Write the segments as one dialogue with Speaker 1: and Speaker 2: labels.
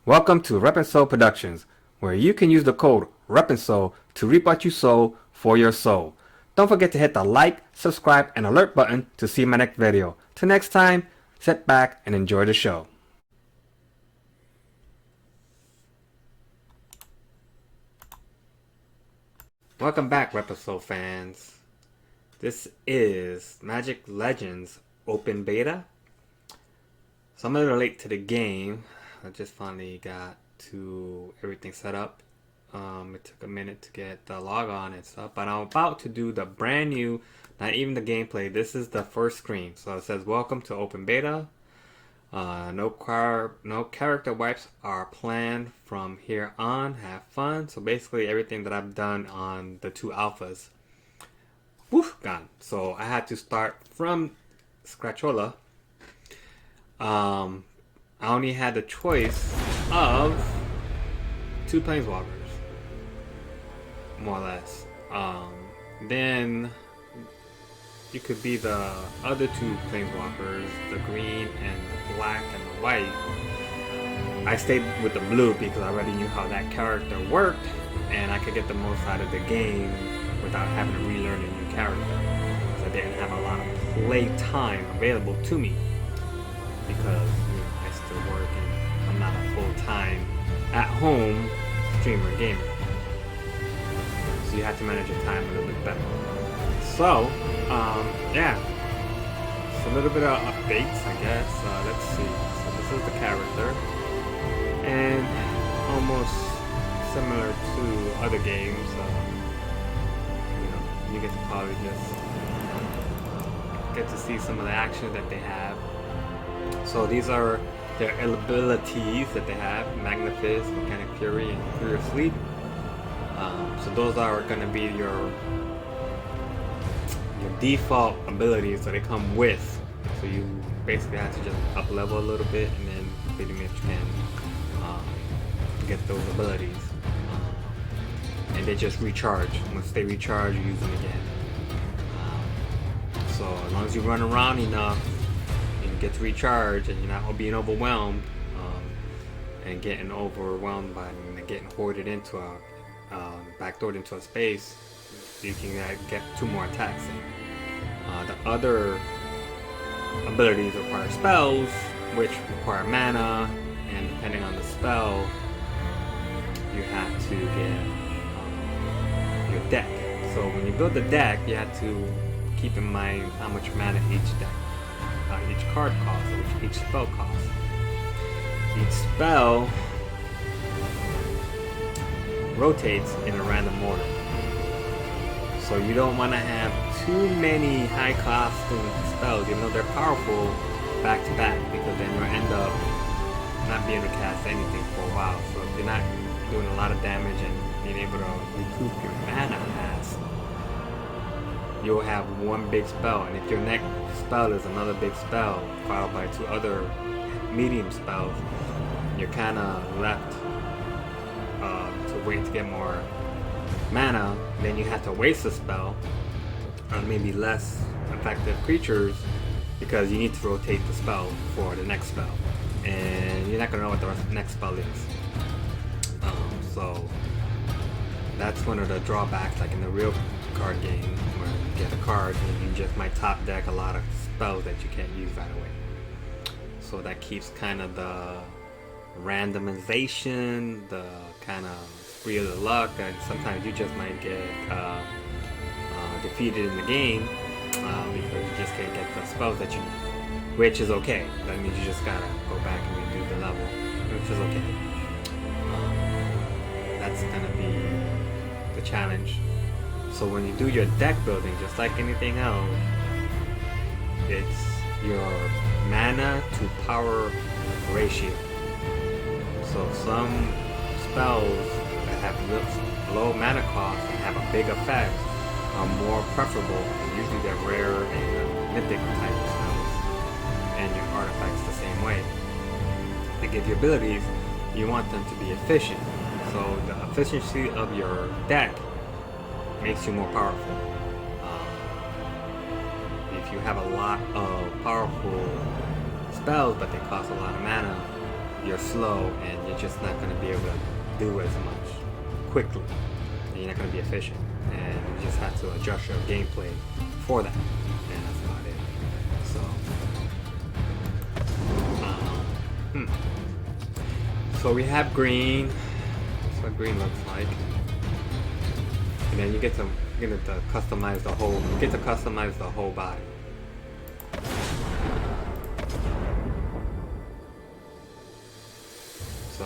Speaker 1: Welcome to ReapenSol Productions, where you can use the code ReapenSol to reap what you sow for your soul. Don't forget to hit the like, subscribe, and alert button to see my next video. Till next time, sit back and enjoy the show. Welcome back, ReapenSol fans. This is Magic Legends Open Beta. So I'm a little late to the game. I just finally got to everything set up. It took a minute to get the log on and stuff, but I'm about to do the brand new, not even the gameplay. This is the first screen. So it says, welcome to Open Beta. No character wipes are planned from here on. Have fun. So basically everything that I've done on the 2 alphas, woof, gone. So I had to start from Scratchola. I only had the choice of 2 planeswalkers, more or less. Then you could be the other 2 planeswalkers, the green and the black and the white. I stayed with the blue because I already knew how that character worked, and I could get the most out of the game without having to relearn a new character. So I didn't have a lot of play time available to me because I still work and I'm not a full-time at-home streamer gamer. So you have to manage your time a little bit better. So, yeah. It's a little bit of updates, I guess. Let's see. So this is the character. And almost similar to other games, you get to probably just get to see some of the action that they have. So these are their abilities that they have: Magnifice, Volcanic Fury, and Furious Leap. So those are going to be your default abilities that they come with. So you basically have to just up level a little bit, and then pretty much can get those abilities. And they just recharge. Once they recharge, you use them again. So as long as you run around enough, get to recharge and you're not being overwhelmed and getting overwhelmed by getting hoarded into a backdoored into a space, you can get 2 more attacks in. The other abilities require spells, which require mana, and depending on the spell, you have to get your deck. So when you build the deck, you have to keep in mind how much mana each card costs, which each spell costs. Each spell rotates in a random order. So you don't want to have too many high costing spells, even though they're powerful, back to back, because then you'll end up not being able to cast anything for a while. So if you're not doing a lot of damage and being able to recoup your mana fast, you'll have 1 big spell, and if your next spell is another big spell followed by 2 other medium spells, you're kind of left to wait to get more mana. Then you have to waste a spell on maybe less effective creatures because you need to rotate the spell for the next spell, and you're not going to know what the next spell is. So that's one of the drawbacks, like in the real card game, where you get a card and you just might top deck a lot of spells that you can't use right away. So that keeps kind of the randomization, the kind of spree of the luck, and sometimes you just might get defeated in the game because you just can't get the spells that you need, which is okay. That means you just gotta go back and redo the level, which is okay. That's gonna be the challenge. So when you do your deck building, just like anything else, it's your mana to power ratio. So some spells that have low mana cost and have a big effect are more preferable. Usually they're rare and mythic type of spells, and your artifacts the same way. They give you abilities, you want them to be efficient. So the efficiency of your deck makes you more powerful. If if you have a lot of powerful spells but they cost a lot of mana, you're slow and you're just not going to be able to do as much quickly. And you're not going to be efficient. And you just have to adjust your gameplay for that. And that's about it. So, so we have green. That's what green looks like. And then you get to customize the whole. You get to customize the whole body. So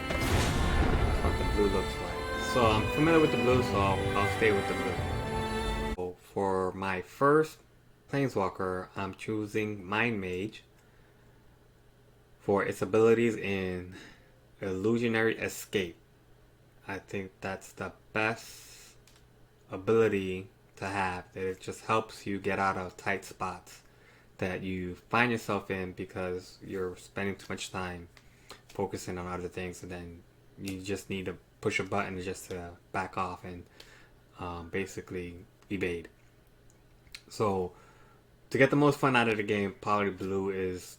Speaker 1: that's what the blue looks like. So I'm familiar with the blue, so I'll stay with the blue. So for my first Planeswalker, I'm choosing Mind Mage for its abilities in Illusionary Escape. I think that's the best ability to have. That it just helps you get out of tight spots that you find yourself in because you're spending too much time focusing on other things, and then you just need to push a button just to back off and basically evade. So to get the most fun out of the game, probably blue is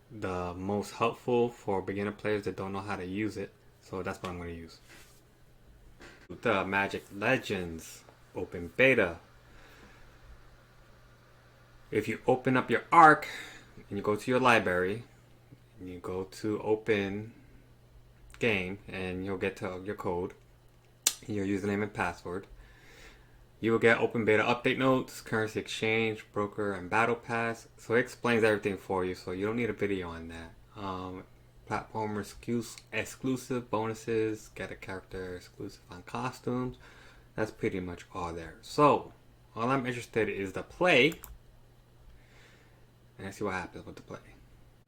Speaker 1: the most helpful for beginner players that don't know how to use it. So that's what I'm going to use. The Magic Legends Open Beta. If you open up your ARC and you go to your library and you go to open game and you'll get to your code, your username and password, you will get open beta update notes, currency exchange, broker, and battle pass. So it explains everything for you, so you don't need a video on that. Platform exclusive bonuses, get a character exclusive on costumes. That's pretty much all there. So all I'm interested in is the play. And let's see what happens with the play.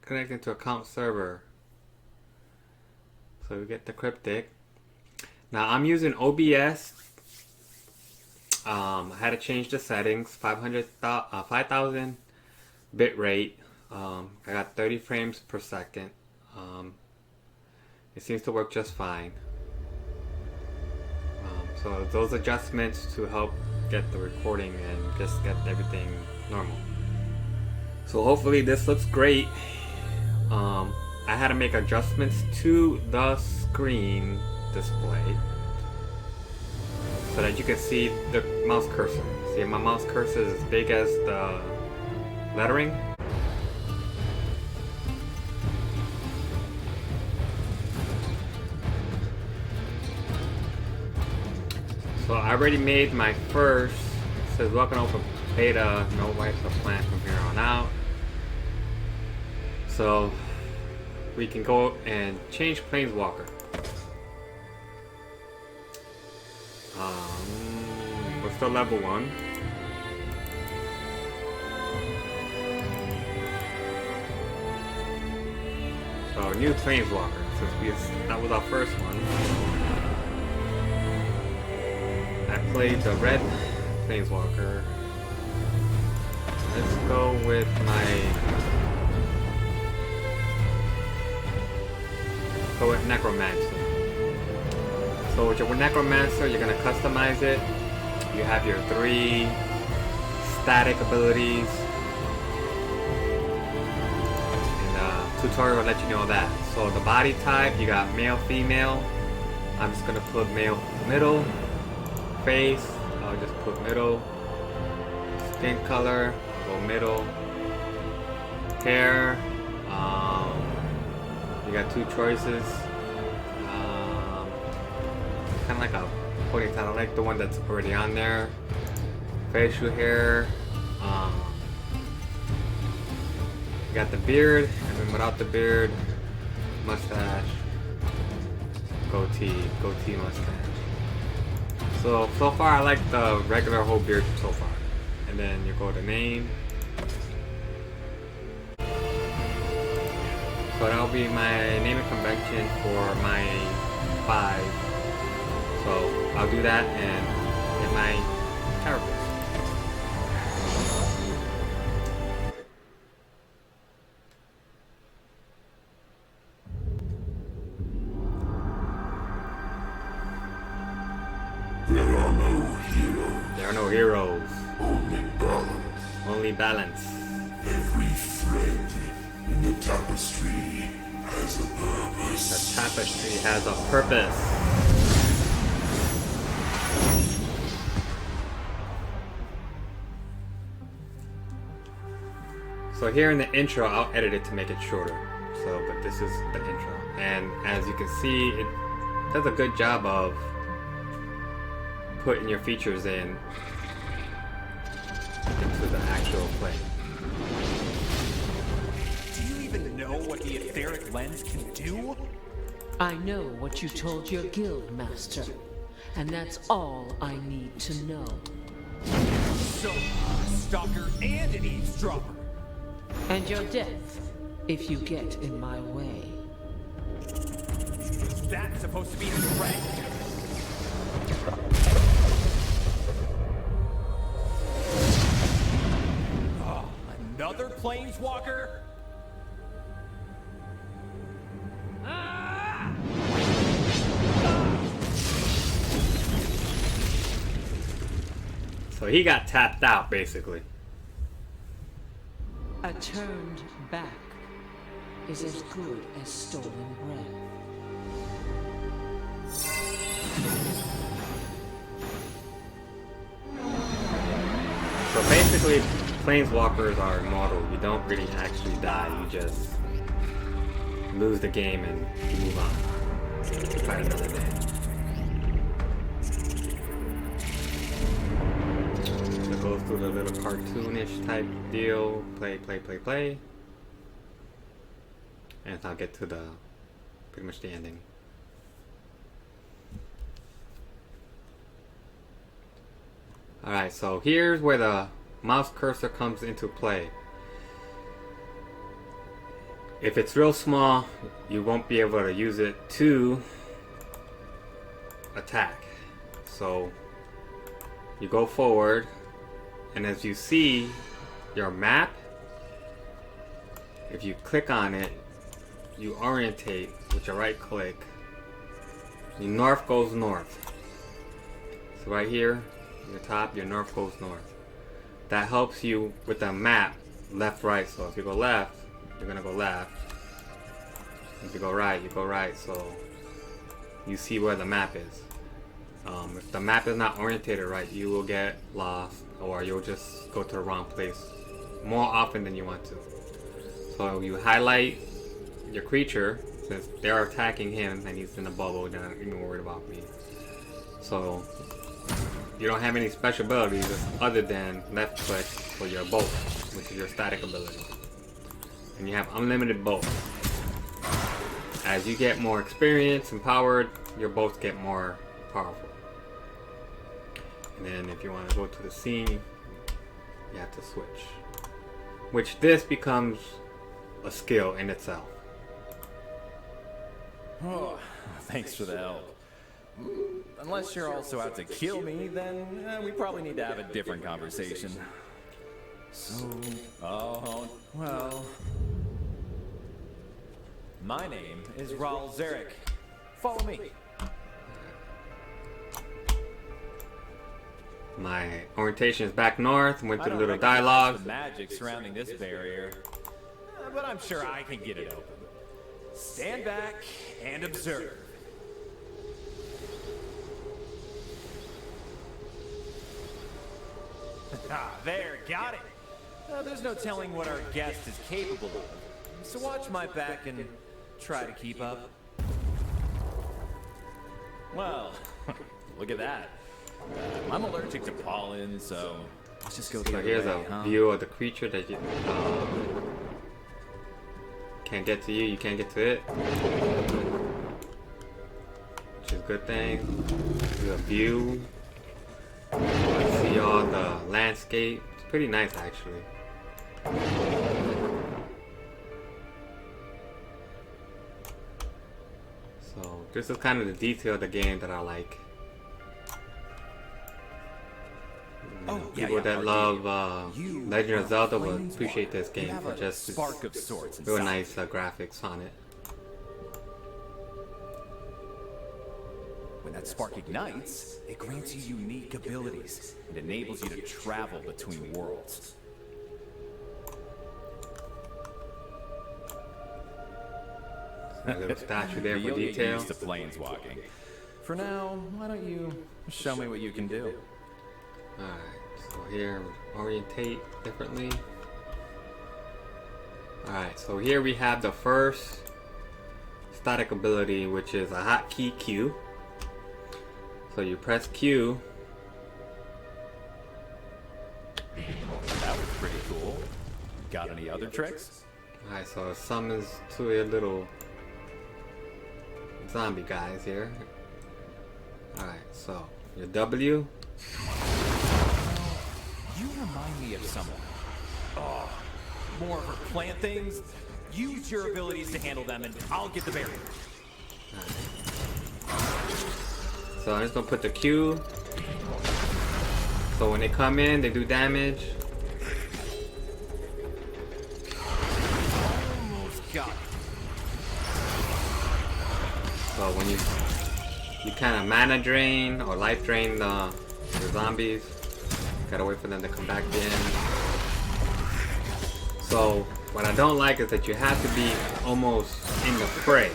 Speaker 1: Connecting to account server. So we get the cryptic. Now I'm using OBS. I had to change the settings. 5,000 bit rate. I got 30 frames per second. It seems to work just fine. So those adjustments to help get the recording and just get everything normal. So hopefully this looks great. I had to make adjustments to the screen display so that you can see the mouse cursor. See, my mouse cursor is as big as the lettering. So I already made my first. It says welcome open beta, no wipes are planned from here on out. So we can go and change Planeswalker. We're still level 1. So new Planeswalker, since that was our first one. I played the red Planeswalker. Let's go with Necromancer. So with your Necromancer, you're gonna customize it. You have your 3 static abilities. And tutorial will let you know that. So the body type, you got male, female. I'm just gonna put male middle. Face, I'll just put middle. Skin color, go middle. Hair, you got 2 choices. Kind of like a ponytail. I like the one that's already on there. Facial hair. You got the beard, and then without the beard, mustache, goatee, mustache. So far I like the regular whole beard so far. And then you go to name. So that'll be my naming convention for my 5. So I'll do that and get my characters.
Speaker 2: There are no heroes.
Speaker 1: There are no heroes.
Speaker 2: Only balance.
Speaker 1: only balance.
Speaker 2: Every thread in the tapestry has a purpose.
Speaker 1: The tapestry has a purpose. So here in the intro, I'll edit it to make it shorter. So, but this is the intro. And as you can see, it does a good job of putting your features into the actual play.
Speaker 3: Do you even know what the etheric lens can do?
Speaker 4: I know what you told your guild master, and that's all I need to know.
Speaker 3: So, a stalker and an eavesdropper.
Speaker 4: And your death, if you get in my way.
Speaker 3: Is that supposed to be the threat? Oh, another planeswalker?
Speaker 1: So he got tapped out, basically.
Speaker 4: A turned back is as good as stolen breath.
Speaker 1: So basically, planeswalkers are immortal. You don't really actually die. You just lose the game and move on. Fight another day. So it goes through the little cartoonish type deal. Play, play, play, play. And I'll get to the pretty much the ending. Alright, so here's where the mouse cursor comes into play. If it's real small, you won't be able to use it to attack. So you go forward, and as you see your map, if you click on it, you orientate with your right click. Your north goes north. So right here, your top, your north goes north. That helps you with the map, left, right. So if you go left, you're gonna go left. If you go right, you go right. So you see where the map is. If the map is not orientated right, you will get lost, or you'll just go to the wrong place more often than you want to. So you highlight your creature, since they're attacking him and he's in the bubble, they're not even worried about me. So you don't have any special abilities other than left click for your bolt, which is your static ability. And you have unlimited bolts. As you get more experience and powered, your bolts get more powerful. And then if you want to go to the scene, you have to switch. Which this becomes a skill in itself.
Speaker 3: Oh, thanks for the help. Unless you're also out to kill me, then we probably need to have a different conversation. So, well... My name is Raul Zarek. Follow me.
Speaker 1: My orientation is back north. Went through the little dialogue.
Speaker 3: The magic surrounding this barrier, but I'm sure I can get it open. Stand back and observe. Ah, there, got it. There's no telling what our guest is capable of. So watch my back and try to keep up. Well, look at that. I'm allergic to pollen, so let's just go the
Speaker 1: So
Speaker 3: other
Speaker 1: here's
Speaker 3: way,
Speaker 1: a view of the creature that you can't get to you. You can't get to it, which is a good thing. Here's a view. You see all the landscape. It's pretty nice, actually. So this is kind of the detail of the game that I like. People that love Legend of Zelda will appreciate this game for just its
Speaker 3: spark of sorts
Speaker 1: real
Speaker 3: inside.
Speaker 1: nice graphics on it.
Speaker 3: When that spark ignites, it grants you unique abilities and enables you to travel between worlds.
Speaker 1: A little statue there for
Speaker 3: You'll get
Speaker 1: detail.
Speaker 3: used to planeswalking. For now, why don't you show me what you can do?
Speaker 1: Alright, so here, orientate differently. Alright, so here we have the first static ability, which is a hotkey Q. So you press Q.
Speaker 3: That was pretty cool. Got any other tricks?
Speaker 1: Alright, so it summons two of your little zombie guys here. Alright, so your W.
Speaker 3: You remind me of someone. Oh, more of her plant things. Use your abilities to handle them and I'll get the barrier.
Speaker 1: So I'm just gonna put the Q. So when they come in, they do damage.
Speaker 3: Almost got it.
Speaker 1: So when you kind of mana drain or life drain the zombies, gotta wait for them to come back in. So what I don't like is that you have to be almost in the fray.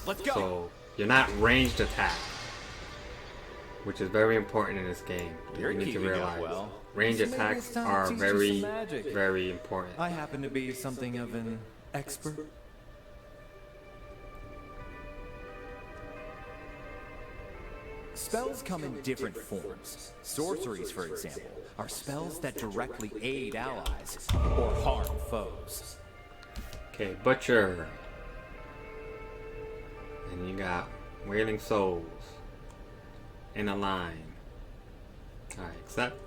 Speaker 3: Let's go.
Speaker 1: So you're not ranged attack, which is very important in this game.
Speaker 3: You're
Speaker 1: You need to
Speaker 3: keeping up
Speaker 1: realize
Speaker 3: well.
Speaker 1: range
Speaker 3: So maybe
Speaker 1: attacks
Speaker 3: it's time to
Speaker 1: are
Speaker 3: teach you
Speaker 1: very,
Speaker 3: some magic.
Speaker 1: very important.
Speaker 3: I happen to be something of an expert. Spells come in different forms. Sorceries, for example, are spells that directly aid allies or harm foes.
Speaker 1: Okay, Butcher. And you got Wailing Souls in a line. Alright, accept.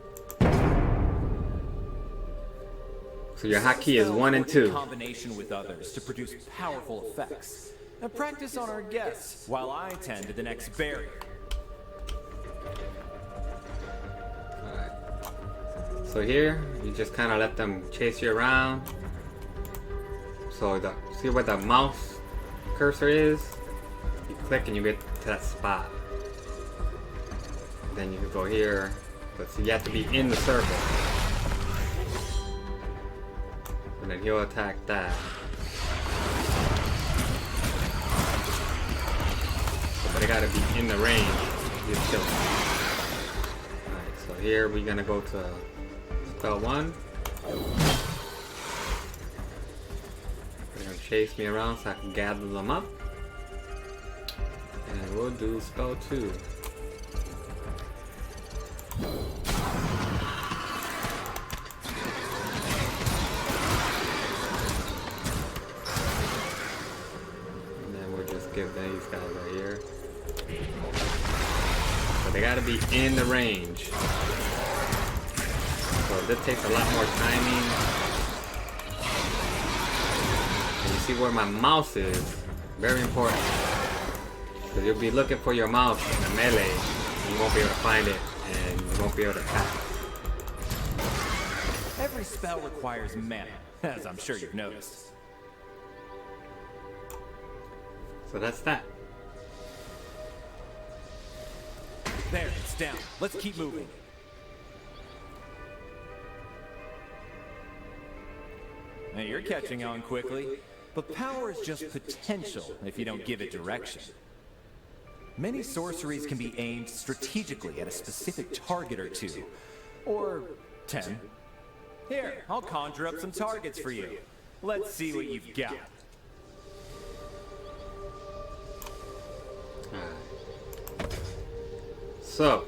Speaker 1: So your hotkey is 1 and 2.
Speaker 3: In combination with others to produce powerful effects. Now practice on our guests while I tend to the next barrier.
Speaker 1: Alright. So here, you just kind of let them chase you around. So see where the mouse cursor is? You click and you get to that spot. Then you can go here, but so you have to be in the circle. And then he'll attack that. But they gotta be in the range. You kill them. Alright, so here we're gonna go to spell 1. They're gonna chase me around so I can gather them up. And we'll do spell 2. And then we'll just give these guys right here. But they gotta be in the range. So this takes a lot more timing. And you see where my mouse is? Very important. Because you'll be looking for your mouse in the melee. You won't be able to find it and you won't be able to attack.
Speaker 3: Every spell requires mana, as I'm sure you've noticed.
Speaker 1: So that's that.
Speaker 3: There, it's down. Let's keep moving. Now you're catching on quickly, but power is just potential if you don't give it direction. Many sorceries can be aimed strategically at a specific target or 2, or 10. Here, I'll conjure up some targets for you. Let's see what you've got.
Speaker 1: Alright. So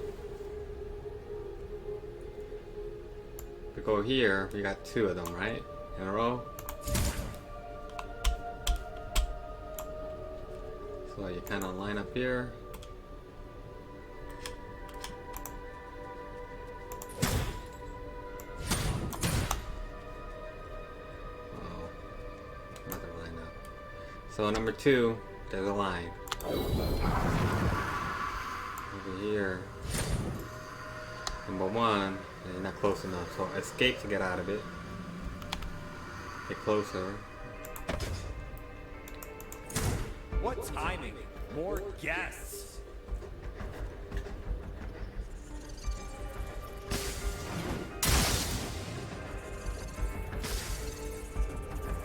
Speaker 1: we go here, we got 2 of them, right? In a row. So you kind of line up here. Oh, another line up. So number 2, there's a line. Over here. Number 1, you're not close enough. So escape to get out of it. Get closer.
Speaker 3: What timing? More guests.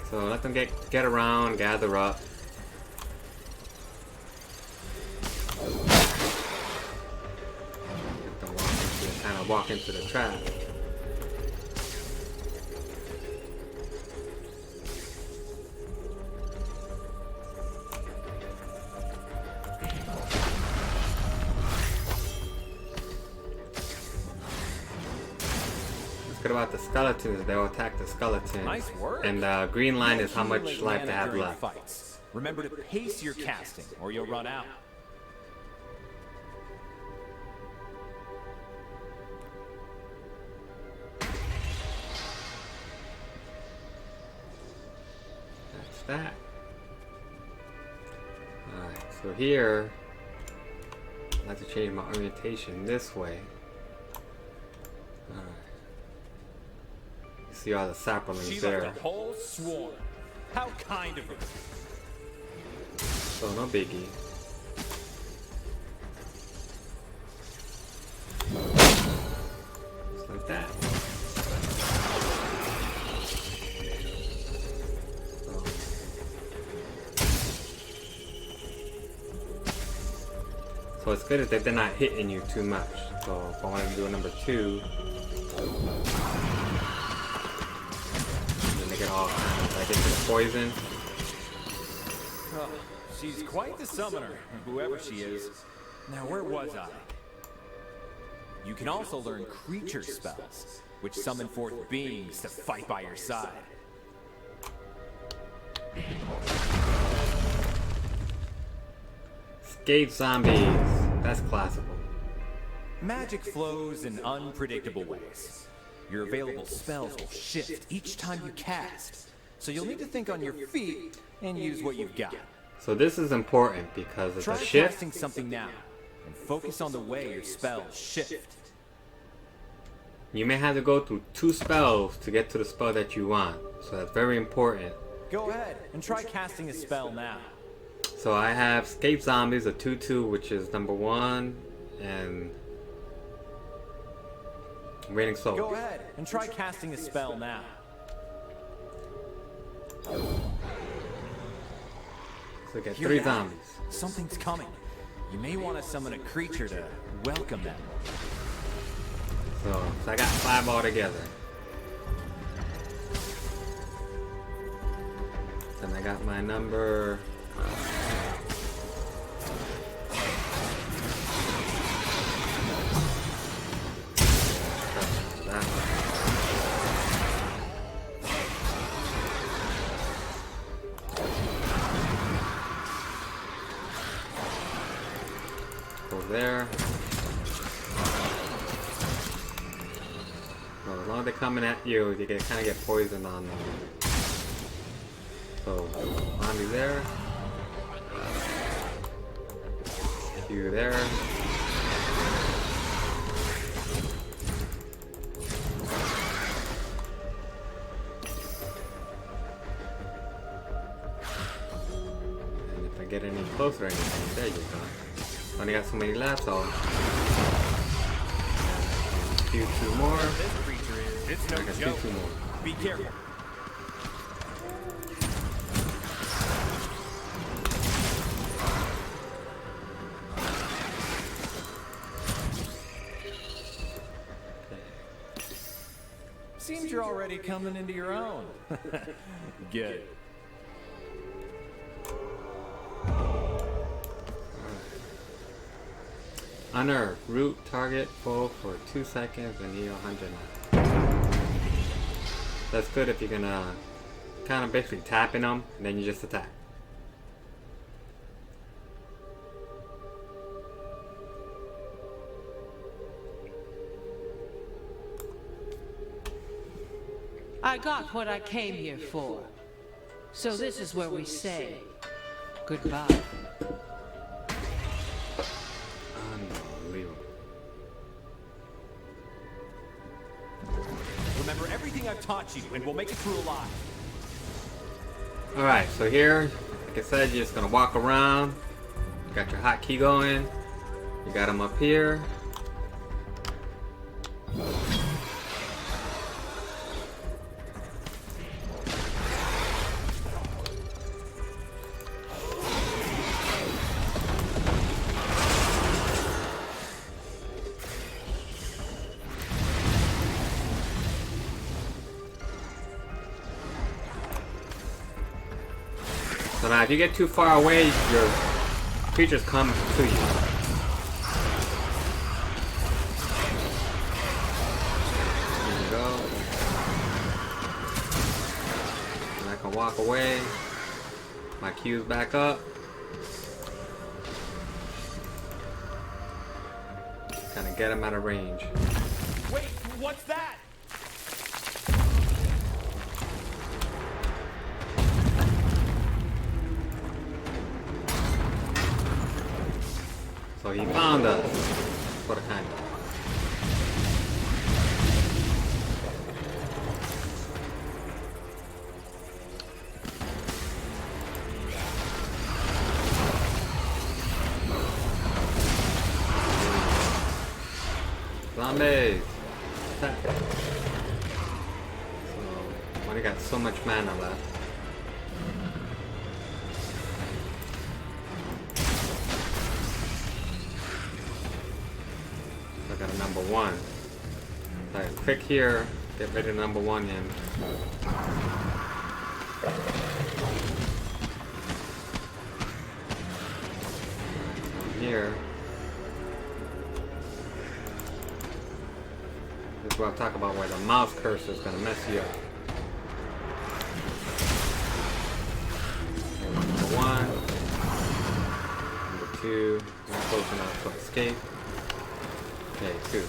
Speaker 1: So let them get around, gather up. walk into the trap. What's good about the skeletons? They'll attack the skeleton.
Speaker 3: Nice work.
Speaker 1: And the green line is how much
Speaker 3: Accumulate
Speaker 1: life they
Speaker 3: mana
Speaker 1: have
Speaker 3: during
Speaker 1: left.
Speaker 3: fights. Remember to pace your casting, or you'll run out.
Speaker 1: That's that. Alright, so here, I'd like to change my orientation this way. Alright. You see all the saplings
Speaker 3: She
Speaker 1: there.
Speaker 3: left a whole swarm. How kind of her.
Speaker 1: So no biggie. Just like that. So it's good that they're not hitting you too much. So if I want to do a number 2, then they get all kind of like into the poison.
Speaker 3: Oh, she's quite the summoner, whoever she is. Now, where was I? You can also learn creature spells, which summon forth beings to fight by your side.
Speaker 1: Escape zombies. That's classical.
Speaker 3: Magic flows in unpredictable ways. Your available spells will shift each time you cast, so you'll need to think on your feet and use what you've got.
Speaker 1: So this is important because it's
Speaker 3: Try
Speaker 1: a shift.
Speaker 3: casting something now, and focus on the way your spells shift.
Speaker 1: You may have to go through 2 spells to get to the spell that you want. So that's very important.
Speaker 3: Go ahead and try casting a spell now.
Speaker 1: So I have Escape Zombies, a 2/2, which is number 1, and Raining Soul.
Speaker 3: Go ahead and try casting a spell now.
Speaker 1: So we get
Speaker 3: Hear
Speaker 1: 3
Speaker 3: that?
Speaker 1: zombies.
Speaker 3: Something's coming. You may want to summon a creature to welcome them.
Speaker 1: So I got 5 altogether. Then I got my number. That one. Go there. So as long as they're coming at you, you can kind of get poisoned on them. So, zombie there. You there. And if I get any closer or anything, there you go. Only got so many left, so do 2 more.
Speaker 3: This creature is, it's no
Speaker 1: I can do
Speaker 3: joke.
Speaker 1: 2 more.
Speaker 3: Be careful. Seems you're already coming into your own. Good.
Speaker 1: Unearth. Root target full for 2 seconds and heal 100 life. That's good if you're gonna kind of basically tapping them and then you just attack.
Speaker 4: I got what I came here for. So this is where we say goodbye.
Speaker 1: Unbelievable.
Speaker 3: Remember everything I've taught you, and we'll make it through alive.
Speaker 1: Alright, so here, like I said, you're just gonna walk around. You got your hotkey going. You got them up here. So now if you get too far away, your creatures come to you. Here we go. And I can walk away. My Q's back up. Kind of get him out of range.
Speaker 3: Wait, what's that?
Speaker 1: So he found us. What a kind of. Zombies! Attack. So, only got so much mana left. I got a number one. Alright, quick here, get ready to number one him. Here. This is what I'm talking about, where the mouse cursor is gonna mess you up. Okay, number one. Number two. Not close enough to escape. Okay, two. You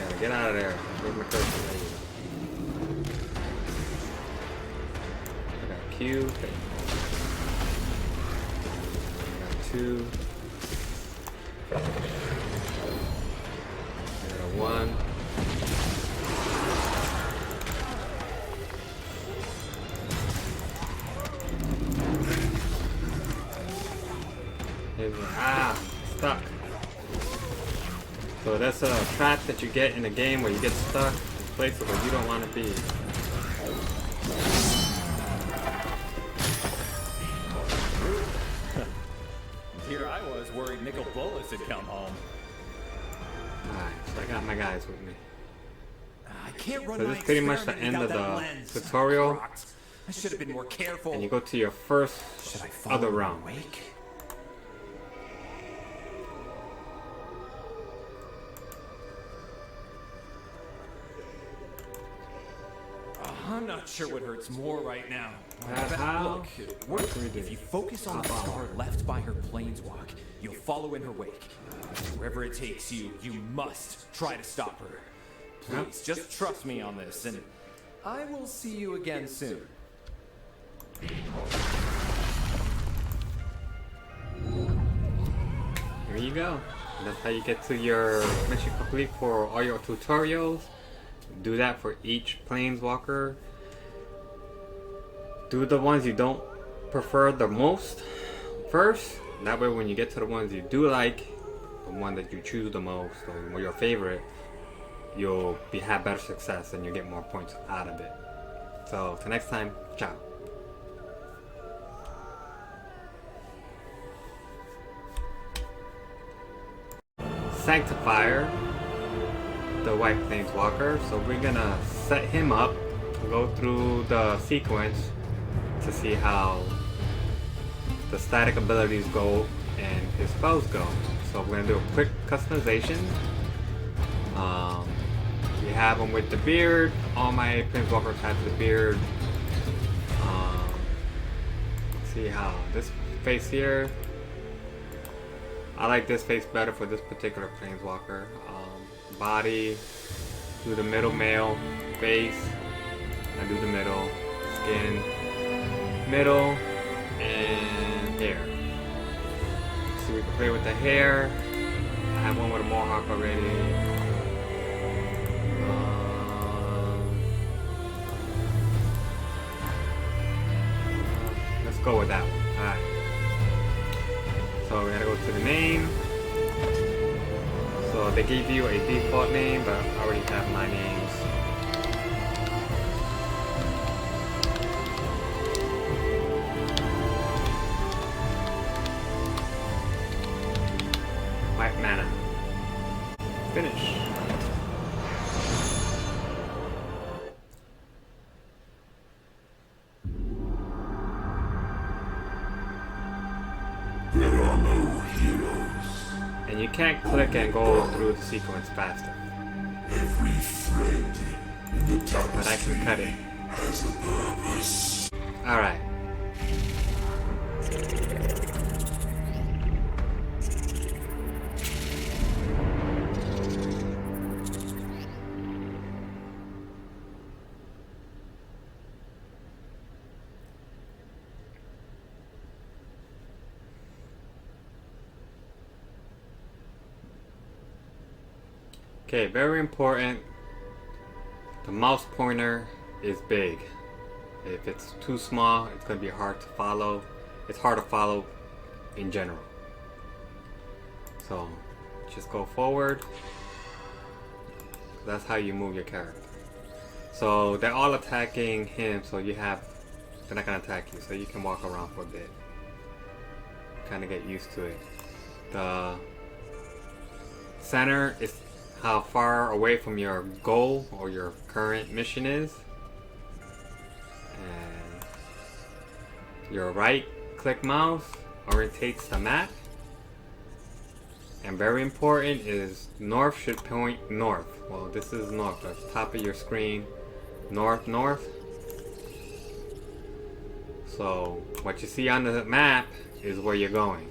Speaker 1: gotta get out of there. Where's my cursor? There you go. I got Q. Okay. I got two. I got a one. Stuck. So that's a trap that you get in a game where you get stuck in places where you don't want to be.
Speaker 3: Here I was worried Nicol Bolas had come home.
Speaker 1: Alright, so I got my guys with me.
Speaker 3: I can't run
Speaker 1: So this is pretty much the end of the tutorial.
Speaker 3: I should have been more careful.
Speaker 1: And you go to your first
Speaker 3: Should I follow
Speaker 1: other
Speaker 3: her
Speaker 1: round.
Speaker 3: wake? I'm not sure what hurts more right now.
Speaker 1: How?
Speaker 3: Look, what
Speaker 1: can we do?
Speaker 3: if you focus on the star left by her planeswalk, you'll follow in her wake. Wherever it takes you, you must try to stop her. Please, just trust me on this, and I will see you again soon.
Speaker 1: There you go. That's how you get to your mission complete for all your tutorials. Do that for each planeswalker. Do the ones you don't prefer the most first. That way when you get to the ones you do like, the one that you choose the most, or your favorite, you'll have better success and you get more points out of it. So till next time, ciao. Sanctifier, the white planeswalker. So we're gonna set him up, go through the sequence to see how the static abilities go and his spells go. So we're gonna do a quick customization. We have him with the beard. All my planeswalkers have the beard. Let's see how this face here. I like this face better for this particular planeswalker. Body, do the middle male, face, I do the middle, skin, middle, and hair. So we can play with the hair. I have one with a mohawk already. Let's go with that one. Alright. So we gotta go to the name. So they gave you a default name, but I already have my names. White mana. Finish. And you can't click and go through the sequence faster.
Speaker 2: Every thread in the tapestry
Speaker 1: But I can cut it.
Speaker 2: has a purpose.
Speaker 1: Alright. Okay, very important. The mouse pointer is big. If it's too small, it's going to be hard to follow. It's hard to follow in general. So, just go forward. That's how you move your character. So, they're all attacking him, so they're not going to attack you, so you can walk around for a bit. Kind of get used to it. The center is how far away from your goal or your current mission is. And your right click mouse orientates the map. And very important is north should point north. Well, this is north, that's the top of your screen. North, north. So what you see on the map is where you're going.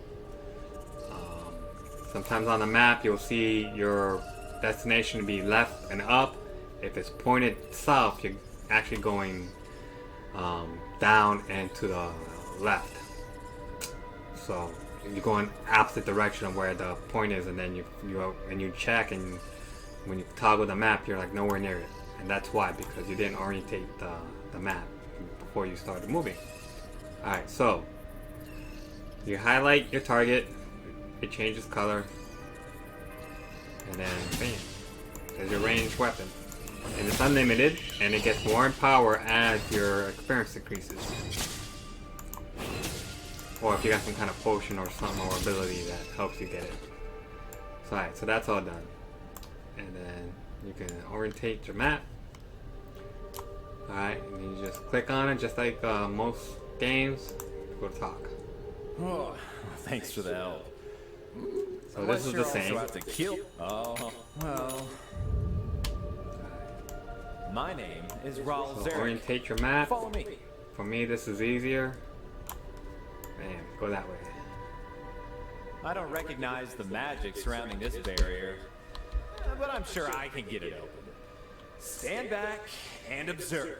Speaker 1: Sometimes on the map you'll see your destination to be left and up. If it's pointed south, you're actually going down and to the left. So you're going opposite direction of where the point is, and then you check, and when you toggle the map, you're like nowhere near it, and that's why, because you didn't orientate the map before you started moving. All right, so you highlight your target. It changes color, and then bam, there's your ranged weapon, and it's unlimited, and it gets more in power as your experience increases, or if you got some kind of potion or something or ability that helps you get it. So, alright, so that's all done, and then you can orientate your map. Alright, and you just click on it, just like most games. Go to talk.
Speaker 3: Oh, thanks for the help.
Speaker 1: So this is the same.
Speaker 3: Have to kill. Oh, well. My name is Raul
Speaker 1: So
Speaker 3: Zarek.
Speaker 1: orientate your map.
Speaker 3: Follow me.
Speaker 1: For me, this is easier. Man, go that way.
Speaker 3: I don't recognize the magic surrounding this barrier, but I'm sure I can get it open. Stand back and observe.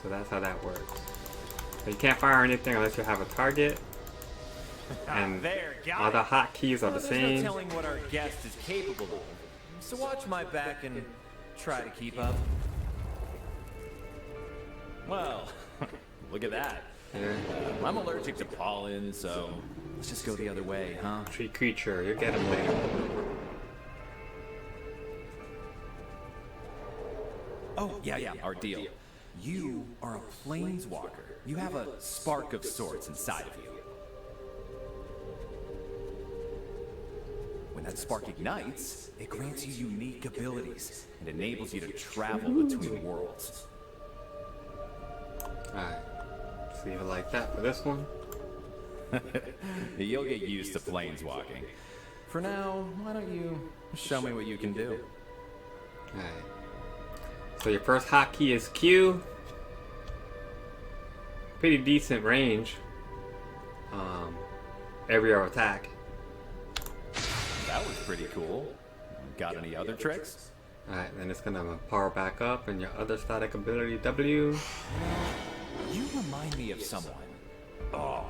Speaker 1: So that's how that works. So you can't fire anything unless you have a target. And
Speaker 3: There, got
Speaker 1: all the
Speaker 3: it.
Speaker 1: hotkeys are
Speaker 3: Well,
Speaker 1: the
Speaker 3: there's
Speaker 1: same.
Speaker 3: no telling what our guest is capable of. So watch my back and try to keep up. Well, look at that.
Speaker 1: Yeah.
Speaker 3: I'm allergic to pollen, so let's just go the other way, huh?
Speaker 1: Tree creature, you get him later.
Speaker 3: Oh, yeah, our deal. You are a planeswalker. You have a spark of sorts inside of you. When that spark ignites, it grants you unique abilities and enables you to travel between worlds.
Speaker 1: Alright. See if you like that for this one.
Speaker 3: You'll get used to planeswalking. For now, why don't you show me what you can do?
Speaker 1: Alright. So your first hotkey is Q. Pretty decent range. Area of attack.
Speaker 3: That was pretty cool. Got any other tricks?
Speaker 1: Alright, then it's gonna power back up, and your other static ability W.
Speaker 3: You remind me of someone. Oh,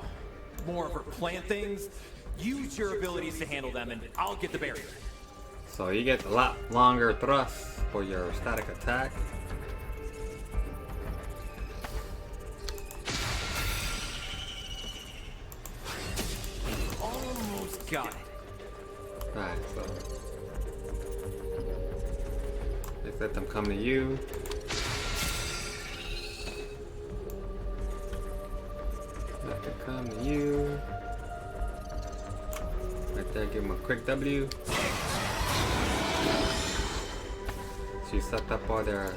Speaker 3: more of her plant things? Use your abilities to handle them and I'll get the barrier.
Speaker 1: So you get a lot longer thrust for your static attack.
Speaker 3: Almost got it.
Speaker 1: Alright, so let's let them come to you. Let them come to you. Right there, give them a quick W. So you set up all their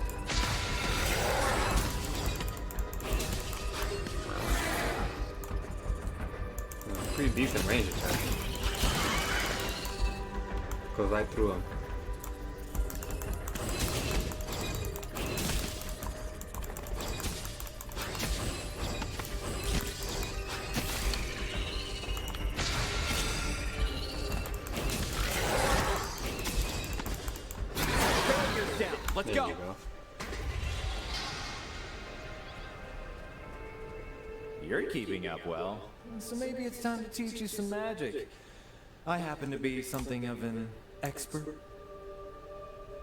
Speaker 1: pretty decent range attack. Goes right through him.
Speaker 3: Let's
Speaker 1: There
Speaker 3: go.
Speaker 1: you go.
Speaker 3: You're keeping up well, so maybe it's time to teach you some magic. I happen to be something of an expert.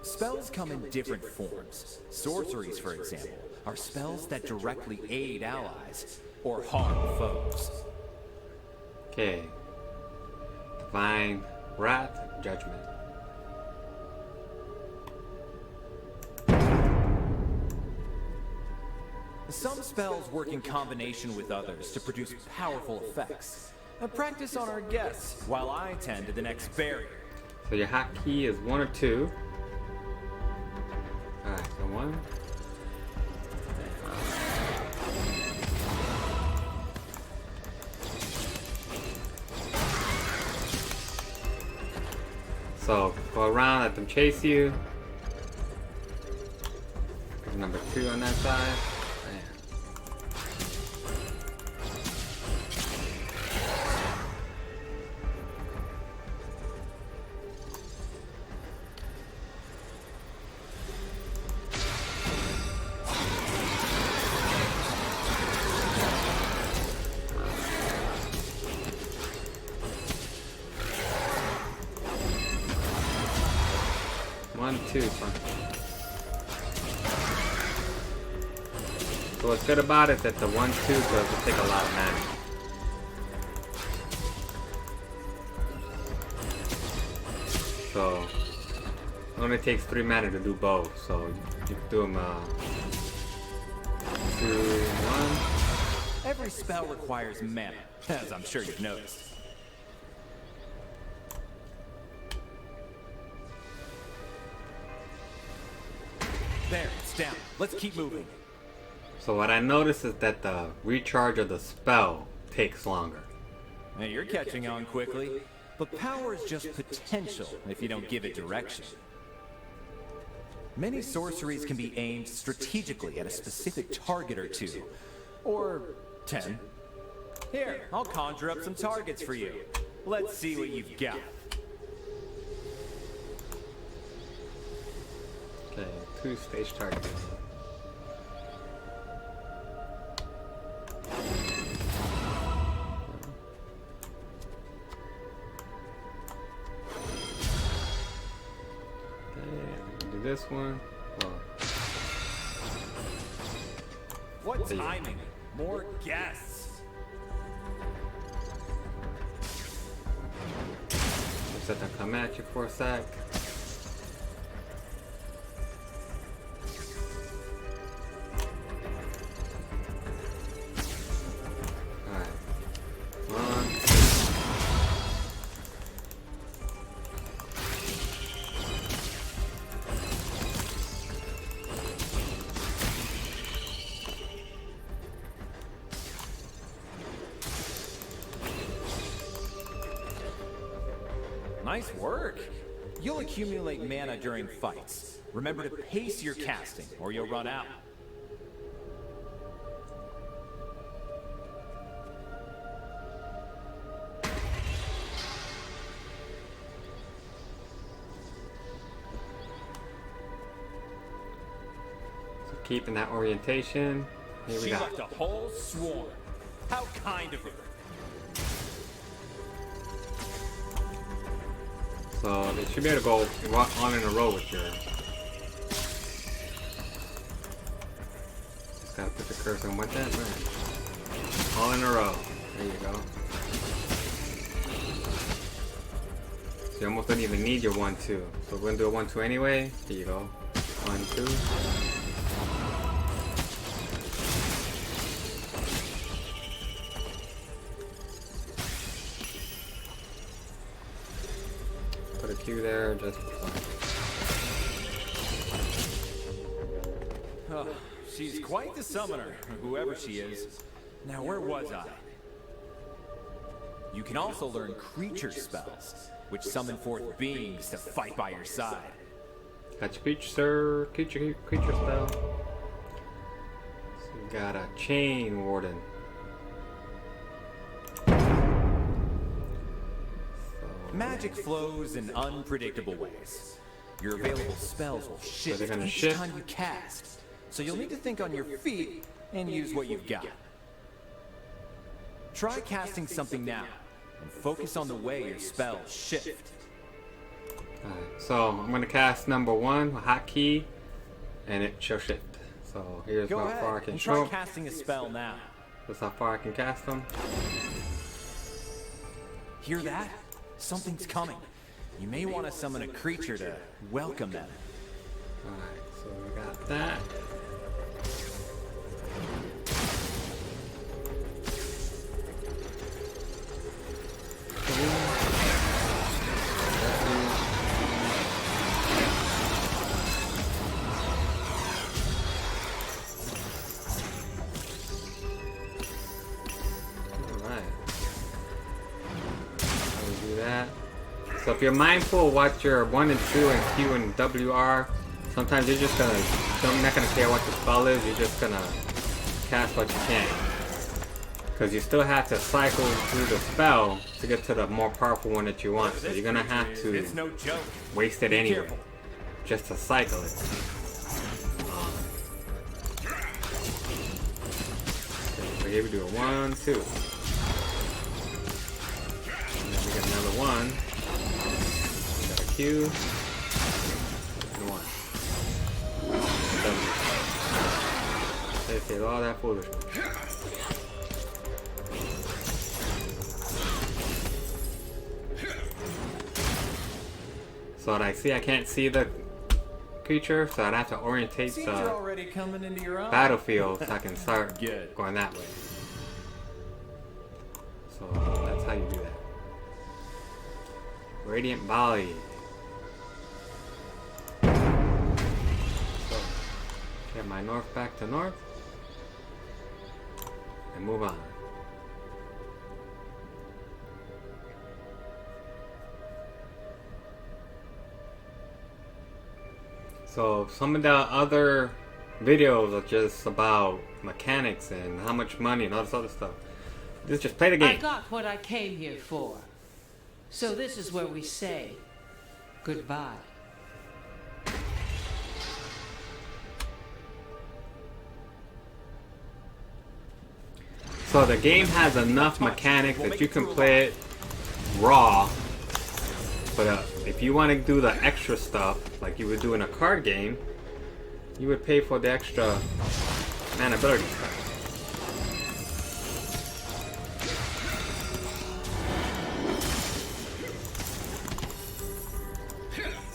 Speaker 3: Spells come in different forms. Sorceries, for example, are spells that directly aid allies or harm foes.
Speaker 1: Okay. Divine Wrath, Judgment.
Speaker 3: Some spells work in combination with others to produce powerful effects. Practice on our guests while I tend to the next barrier.
Speaker 1: So your hotkey is 1 or 2. Alright, so 1. So go around, let them chase you. Number 2 on that side. One, two, fun. So what's good about it is that the 1-2 doesn't take a lot of mana. So it only takes 3 mana to do both. So you do them 2, 1.
Speaker 3: Every spell requires mana, as I'm sure you've noticed. There, it's down. Let's keep moving.
Speaker 1: So what I noticed is that the recharge of the spell takes longer.
Speaker 3: Now you're catching on quickly, but power is just potential if you don't give it direction. Many sorceries can be aimed strategically at a specific target or 2, or 10. Here, I'll conjure up some targets for you. Let's see what you've got.
Speaker 1: Okay, 2 stage targets. Okay, do this one. Well,
Speaker 3: What timing? More guests.
Speaker 1: just let them come at you for a sec.
Speaker 3: Nice work. You'll accumulate mana during fights. Remember to pace your casting, or you'll run out.
Speaker 1: So keeping that orientation. Here we
Speaker 3: She
Speaker 1: go.
Speaker 3: left a whole swarm. How kind of her.
Speaker 1: So they should be able to go walk on in a row with your. Just gotta put the cursor on what that, right? All in a row. There you go. So you almost don't even need your 1-2. So we're gonna do a 1-2 anyway. Here you go. 1-2. Put a Q there just for fun.
Speaker 3: Oh, she's quite the summoner, whoever she is. Now, where was I? You can also learn creature spells. which summon forth beings to fight by your side.
Speaker 1: Got your creature, sir. Creature spell. So you got a Chain Warden.
Speaker 3: Magic flows in unpredictable ways. Your available spells will shift
Speaker 1: they're gonna
Speaker 3: each
Speaker 1: shift?
Speaker 3: time you cast, so you'll need to think on your feet and use what you've got. Try casting something now, and focus on the way your spells shift.
Speaker 1: Alright, so I'm gonna cast number 1, a hotkey, and it shall shift. So here's
Speaker 3: Go
Speaker 1: how
Speaker 3: ahead
Speaker 1: far I can
Speaker 3: and
Speaker 1: show.
Speaker 3: try casting a spell now.
Speaker 1: That's how far I can cast them.
Speaker 3: Hear that? Something's coming. You may want to summon a creature to welcome them.
Speaker 1: Alright, so we got that. So if you're mindful of what your 1 and 2 and Q and W are, sometimes you're just gonna, you're not gonna care what the spell is, you're just gonna cast what you can. Because you still have to cycle through the spell to get to the more powerful one that you want. So you're gonna have to
Speaker 3: It's no joke.
Speaker 1: waste it
Speaker 3: Be
Speaker 1: anyway,
Speaker 3: careful.
Speaker 1: just to cycle it. Okay, so here we do a 1, 2. And then we get another 1. Q and 1. They say all that foolishness. So I see I can't see the creature, so I'd have to orientate
Speaker 3: Seems you're
Speaker 1: the
Speaker 3: already coming into your own.
Speaker 1: battlefield so I can start
Speaker 3: Good.
Speaker 1: going that way. So that's how you do that. Radiant Volley. Get my north back to north and move on. So some of the other videos are just about mechanics and how much money and all this other stuff. Just play the
Speaker 4: I
Speaker 1: game.
Speaker 4: got what I came here for. So this is where we say goodbye.
Speaker 1: So the game has enough mechanics that you can play it raw, but if you want to do the extra stuff like you would do in a card game, you would pay for the extra mana ability stuff.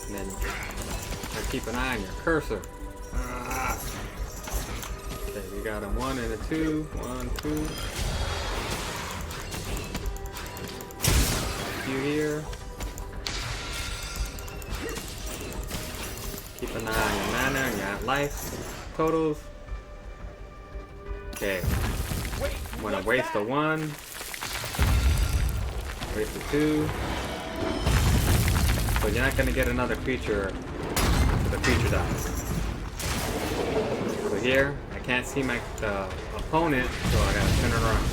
Speaker 1: And then gotta keep an eye on your cursor. Okay, we got a 1 and a 2. 1, 2. Few here. Keep an eye on your mana and your life totals. Okay. I'm gonna waste a 1. Waste a 2. So you're not gonna get another creature if the creature dies. So here, I can't see my opponent, so I gotta turn it around.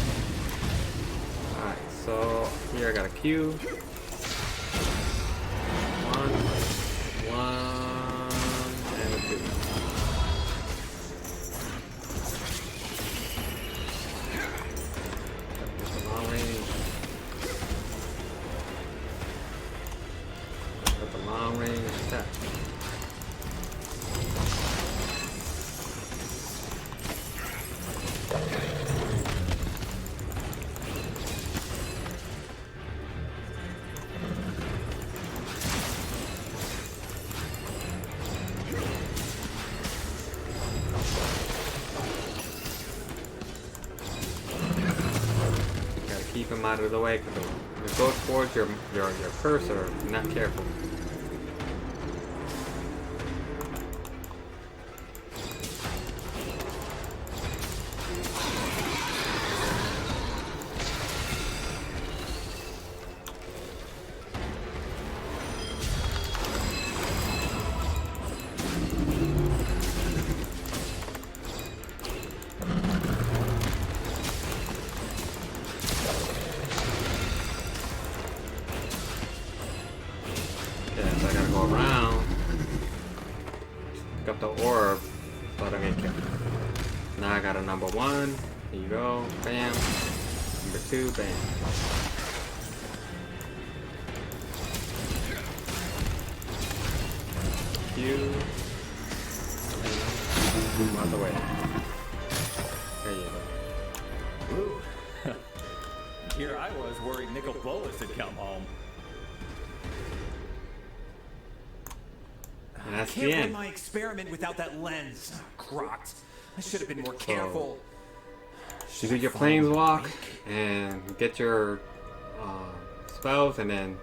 Speaker 1: Alright, so here I got a Q. 1, 1, and a 2. That's a long range. That's a long range attack. Keep him out of the way because it goes towards your cursor if you're not careful. so I don't get killed. Now I got a number 1. Here you go. Bam. Number 2. Bam. Q. Move out the way. There you go.
Speaker 3: Ooh. Here I was worried Nicol Bolas had come home.
Speaker 1: And that's
Speaker 3: Can't
Speaker 1: the
Speaker 3: run
Speaker 1: end.
Speaker 3: my experiment without that lens. Crocked. I should have been more careful.
Speaker 1: You do your planeswalk and get your spells, and then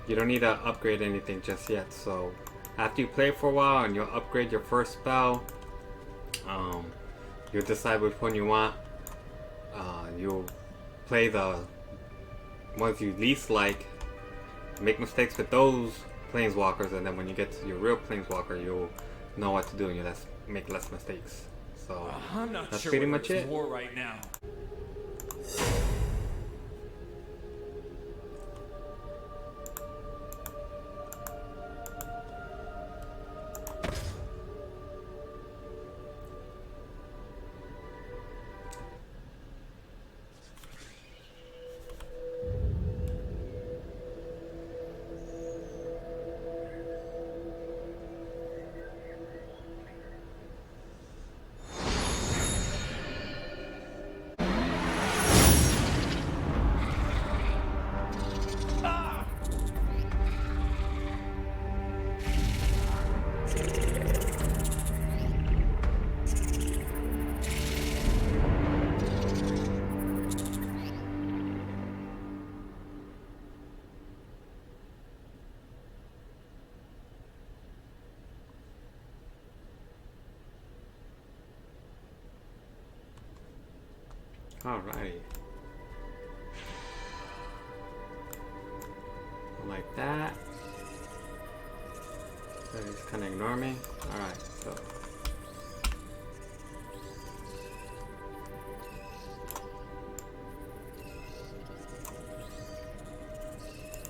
Speaker 1: you don't need to upgrade anything just yet. So after you play for a while and you'll upgrade your first spell, you'll decide which one you want. You'll play the ones you least like, make mistakes with those planeswalkers, and then when you get to your real planeswalker, you'll know what to do and you'll make less mistakes. So
Speaker 3: I'm not
Speaker 1: that's
Speaker 3: sure
Speaker 1: pretty
Speaker 3: whether
Speaker 1: much
Speaker 3: it's
Speaker 1: it.
Speaker 3: war right now.
Speaker 1: Alrighty. Like that. So just kind of ignore me. Alright, so.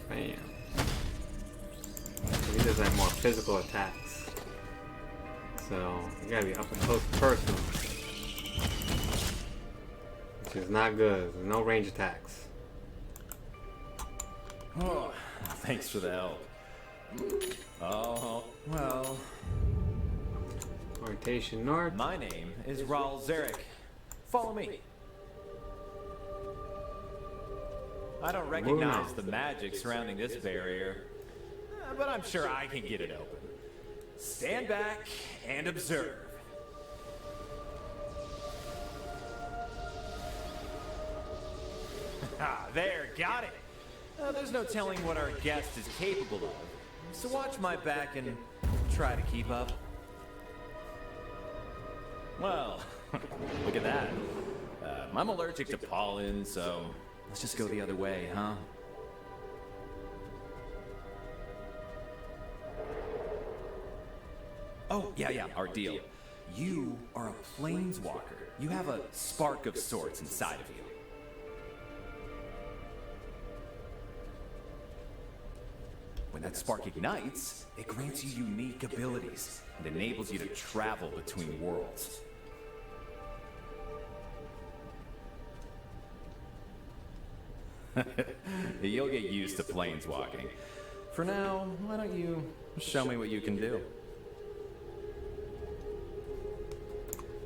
Speaker 1: Bam. So these are like more physical attacks. So you gotta be up and close personal. Which is not good. There's no range attacks.
Speaker 3: Oh, thanks for the help. Oh, well.
Speaker 1: Orientation north.
Speaker 3: My name is Raul Zarek. Follow me. I don't recognize the magic surrounding this barrier, but I'm sure I can get it open. Stand back and observe. Ah, there, got it. There's no telling what our guest is capable of, so watch my back and try to keep up. Well, look at that. I'm allergic to pollen, so let's just go the other way, huh? Oh, yeah, our deal. You are a planeswalker. You have a spark of sorts inside of you. When that spark ignites, it grants you unique abilities and enables you to travel between worlds. You'll get used to planeswalking. For now, why don't you show me what you can do?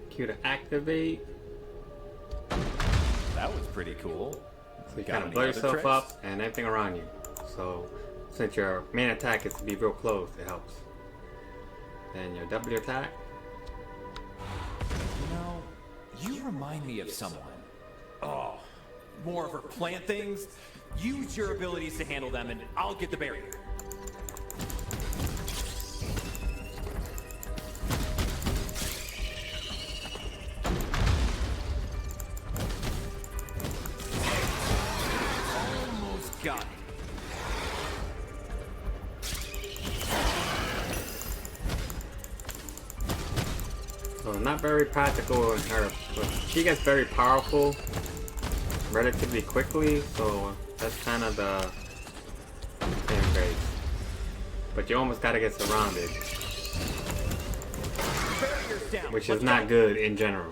Speaker 1: Q to activate.
Speaker 3: That was pretty cool.
Speaker 1: So you
Speaker 3: Got
Speaker 1: kind of
Speaker 3: any
Speaker 1: blow
Speaker 3: other
Speaker 1: yourself
Speaker 3: tricks?
Speaker 1: up and everything around you. So since your main attack is to be real close, it helps. Then your W attack.
Speaker 3: You know, you remind me of someone. Oh, more of her plant things? Use your abilities to handle them and I'll get the barrier. Almost got it.
Speaker 1: So not very practical in her, but she gets very powerful relatively quickly, so that's kind of the same grade. But you almost gotta get surrounded.
Speaker 3: Barrier's down.
Speaker 1: which is not good in general.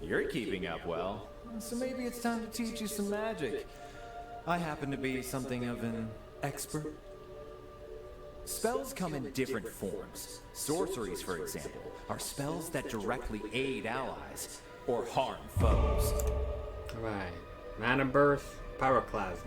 Speaker 3: You're keeping up well, so maybe it's time to teach you some magic. I happen to be something of an expert. Spells come in different forms. Sorceries, for example, are spells that directly aid allies or harm foes.
Speaker 1: Alright. Mana Burst, Pyroclasm.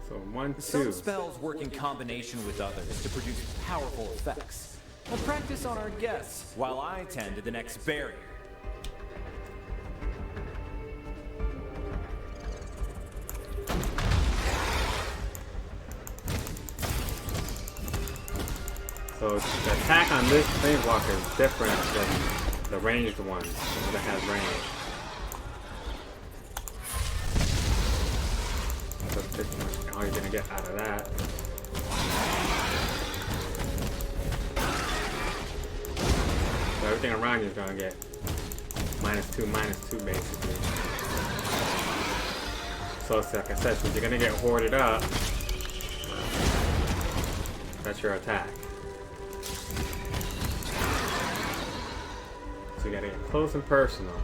Speaker 1: So 1, 2.
Speaker 3: Some spells work in combination with others to produce powerful effects. Now practice on our guests while I tend to the next barrier.
Speaker 1: So the attack on this Planeswalker is different than the ranged one that has range. So pretty much all you're gonna get out of that. So everything around you is gonna get -2/-2 basically. So it's like I said, so you're gonna get hoarded up. That's your attack. So you gotta get close and personal.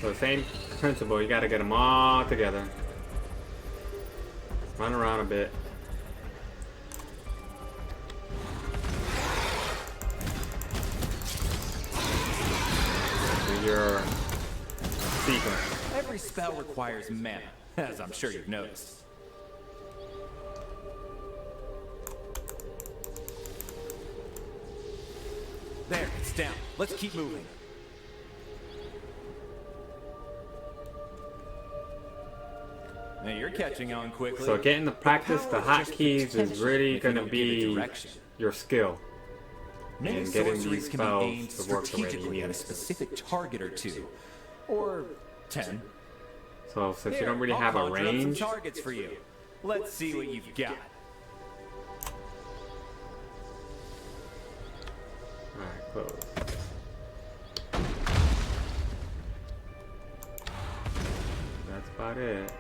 Speaker 1: So same principle, you gotta get them all together. Run around a bit. Your sequence.
Speaker 3: Every spell requires mana, as I'm sure you've noticed. There, it's down. Let's keep moving. Now you're catching on quickly.
Speaker 1: So getting the practice, the hotkeys is really gonna be your skill.
Speaker 3: Many
Speaker 1: And getting
Speaker 3: sorceries
Speaker 1: these
Speaker 3: can be
Speaker 1: spells
Speaker 3: aimed
Speaker 1: to work the way you
Speaker 3: strategically
Speaker 1: need
Speaker 3: at a
Speaker 1: it.
Speaker 3: specific target or two, or 10.
Speaker 1: So since you
Speaker 3: Here,
Speaker 1: don't really
Speaker 3: I'll
Speaker 1: have a
Speaker 3: conjure up some
Speaker 1: range,
Speaker 3: targets for you. Let's see what you've got.
Speaker 1: alright, close. That's about it.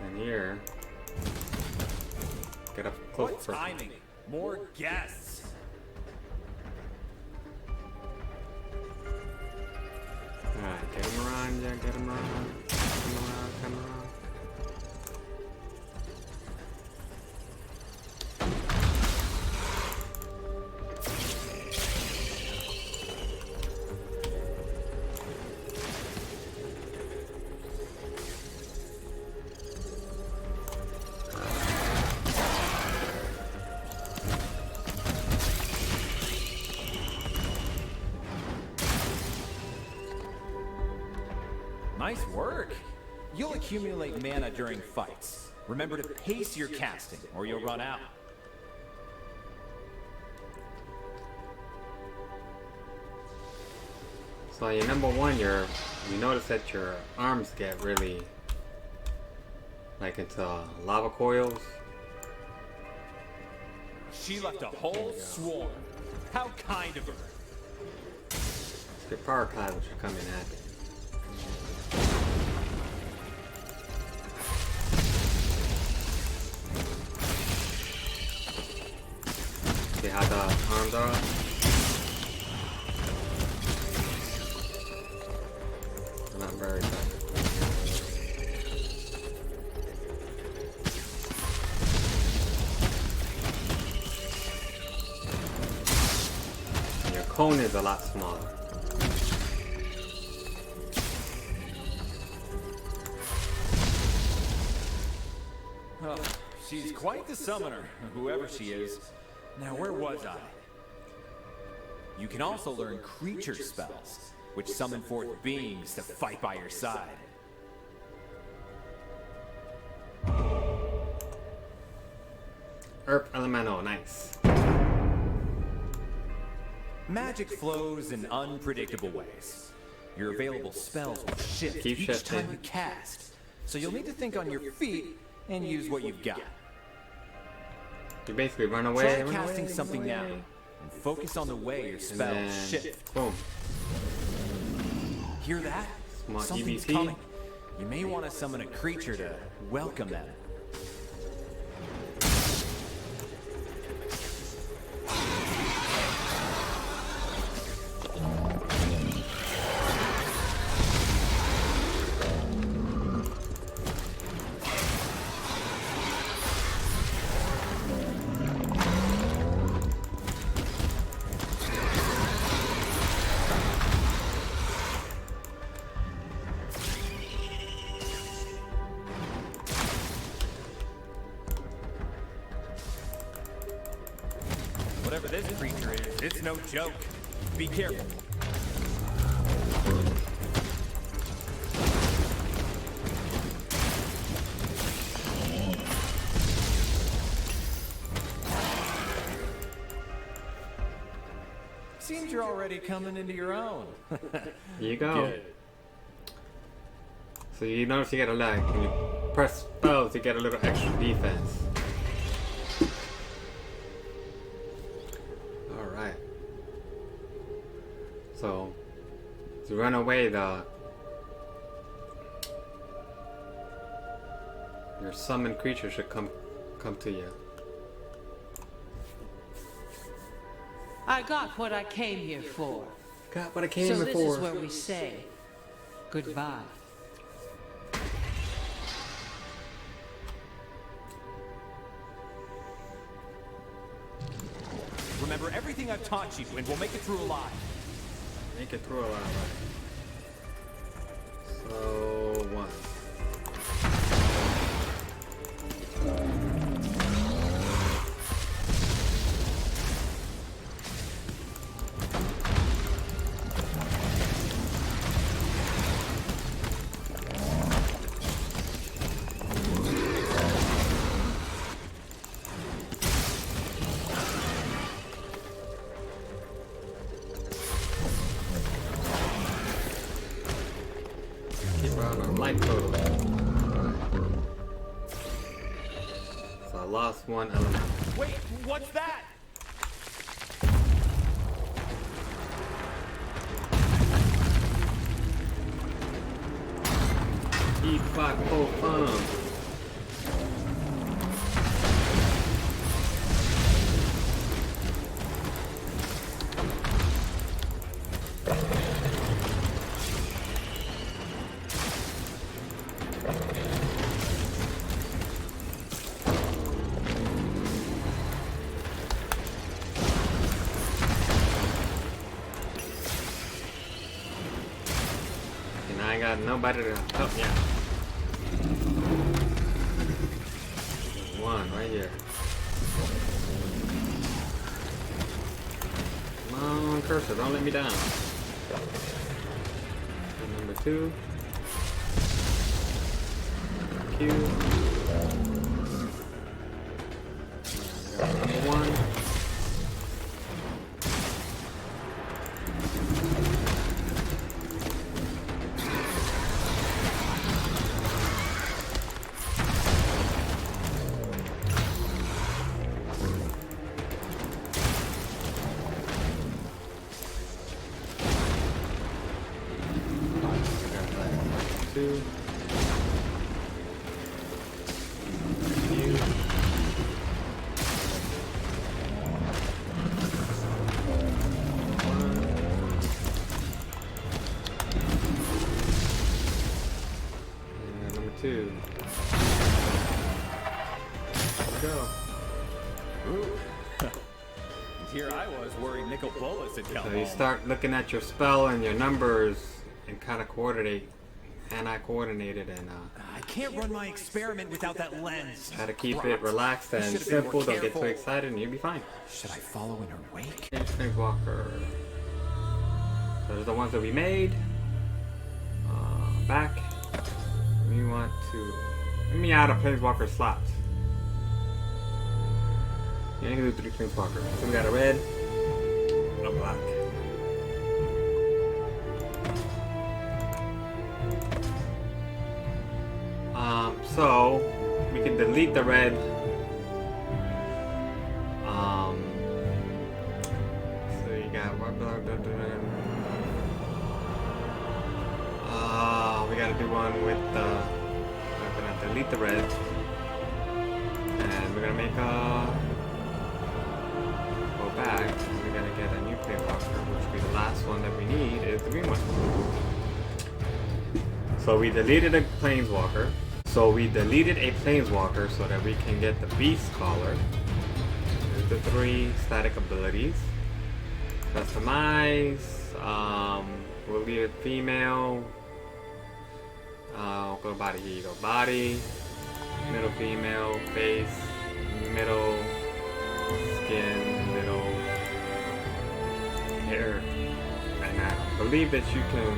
Speaker 1: And here, get up close
Speaker 3: What
Speaker 1: person.
Speaker 3: timing? More guests.
Speaker 1: Alright, get him around, yeah, get him around. Come around, come around.
Speaker 3: Nice work. You'll accumulate mana during fights. Remember to pace your casting, or you'll run out.
Speaker 1: So your number one, you notice that your arms get really like into lava coils.
Speaker 3: She left a whole swarm. How kind of her.
Speaker 1: Your power clouds should come in handy. See how the arms are? Not very good. Your cone is a lot smaller.
Speaker 3: Oh, she's quite the summoner, whoever she is. Now, where was I? You can also learn creature spells, which summon forth beings to fight by your side.
Speaker 1: Earth Elemental, nice.
Speaker 3: Magic flows in unpredictable ways. Your available spells will shift
Speaker 1: Keep
Speaker 3: each
Speaker 1: shifting.
Speaker 3: time you cast, So you'll need to think on your feet and use what you've got.
Speaker 1: You basically run away.
Speaker 3: Try
Speaker 1: run
Speaker 3: casting
Speaker 1: away,
Speaker 3: something
Speaker 1: run
Speaker 3: now,
Speaker 1: away.
Speaker 3: and focus on the way your
Speaker 1: And
Speaker 3: spells
Speaker 1: then,
Speaker 3: shift.
Speaker 1: boom.
Speaker 3: Hear that?
Speaker 1: Small
Speaker 3: Something's
Speaker 1: EBT.
Speaker 3: coming. You may want to summon a creature to welcome them. Whatever this creature is, it's no joke. Be careful. Seems you're already coming into your own.
Speaker 1: Here you go.
Speaker 3: Good.
Speaker 1: So you notice you get a lag. When you press spells, you get a little extra defense. Alright. So, to run away, your summoned creature should come to you.
Speaker 4: I got what I came here for.
Speaker 1: Got what I came
Speaker 4: So
Speaker 1: here
Speaker 4: this
Speaker 1: for.
Speaker 4: is where we say goodbye.
Speaker 3: Remember everything I've taught you, and we'll make it through alive.
Speaker 1: Make it through a lot, right? So, one. Keep around our life total. Right. So I lost one element.
Speaker 3: Wait, what's that?
Speaker 1: Eat 5 fun. And I ain't got nobody to help me out. One right here. Come on, cursor, don't let me down. And number 2. Q. Number 1. Two. And number 2. There we go.
Speaker 3: Ooh. Here I was worried Nicol Bolas had come
Speaker 1: So you
Speaker 3: home.
Speaker 1: start looking at your spell and your numbers and kind of coordinate. And I coordinated and
Speaker 3: I can't run my experiment without that lens.
Speaker 1: try to keep it
Speaker 3: Crap.
Speaker 1: relaxed and
Speaker 3: Should've been more
Speaker 1: simple. Don't get too
Speaker 3: careful.
Speaker 1: excited and you'll be fine.
Speaker 3: Should I follow in her wake?
Speaker 1: Planeswalker. So there's the ones that we made. Back. We want to. Let me add a Planeswalker slot. Yeah, you can do 3 Planeswalkers. So we got a red, and a black. So we can delete the red. So you got we gotta do one with the. We're gonna delete the red, and we're gonna make a. Go back. We're gonna get a new planeswalker, which will be the last one that we need is the green one. So we deleted a planeswalker. So that we can get the beast collar. There's the 3 static abilities. Customize. We'll leave it female. Go body. Here you go. Body. Middle female. Face. Middle. Skin. Middle. Hair. And I believe that you can.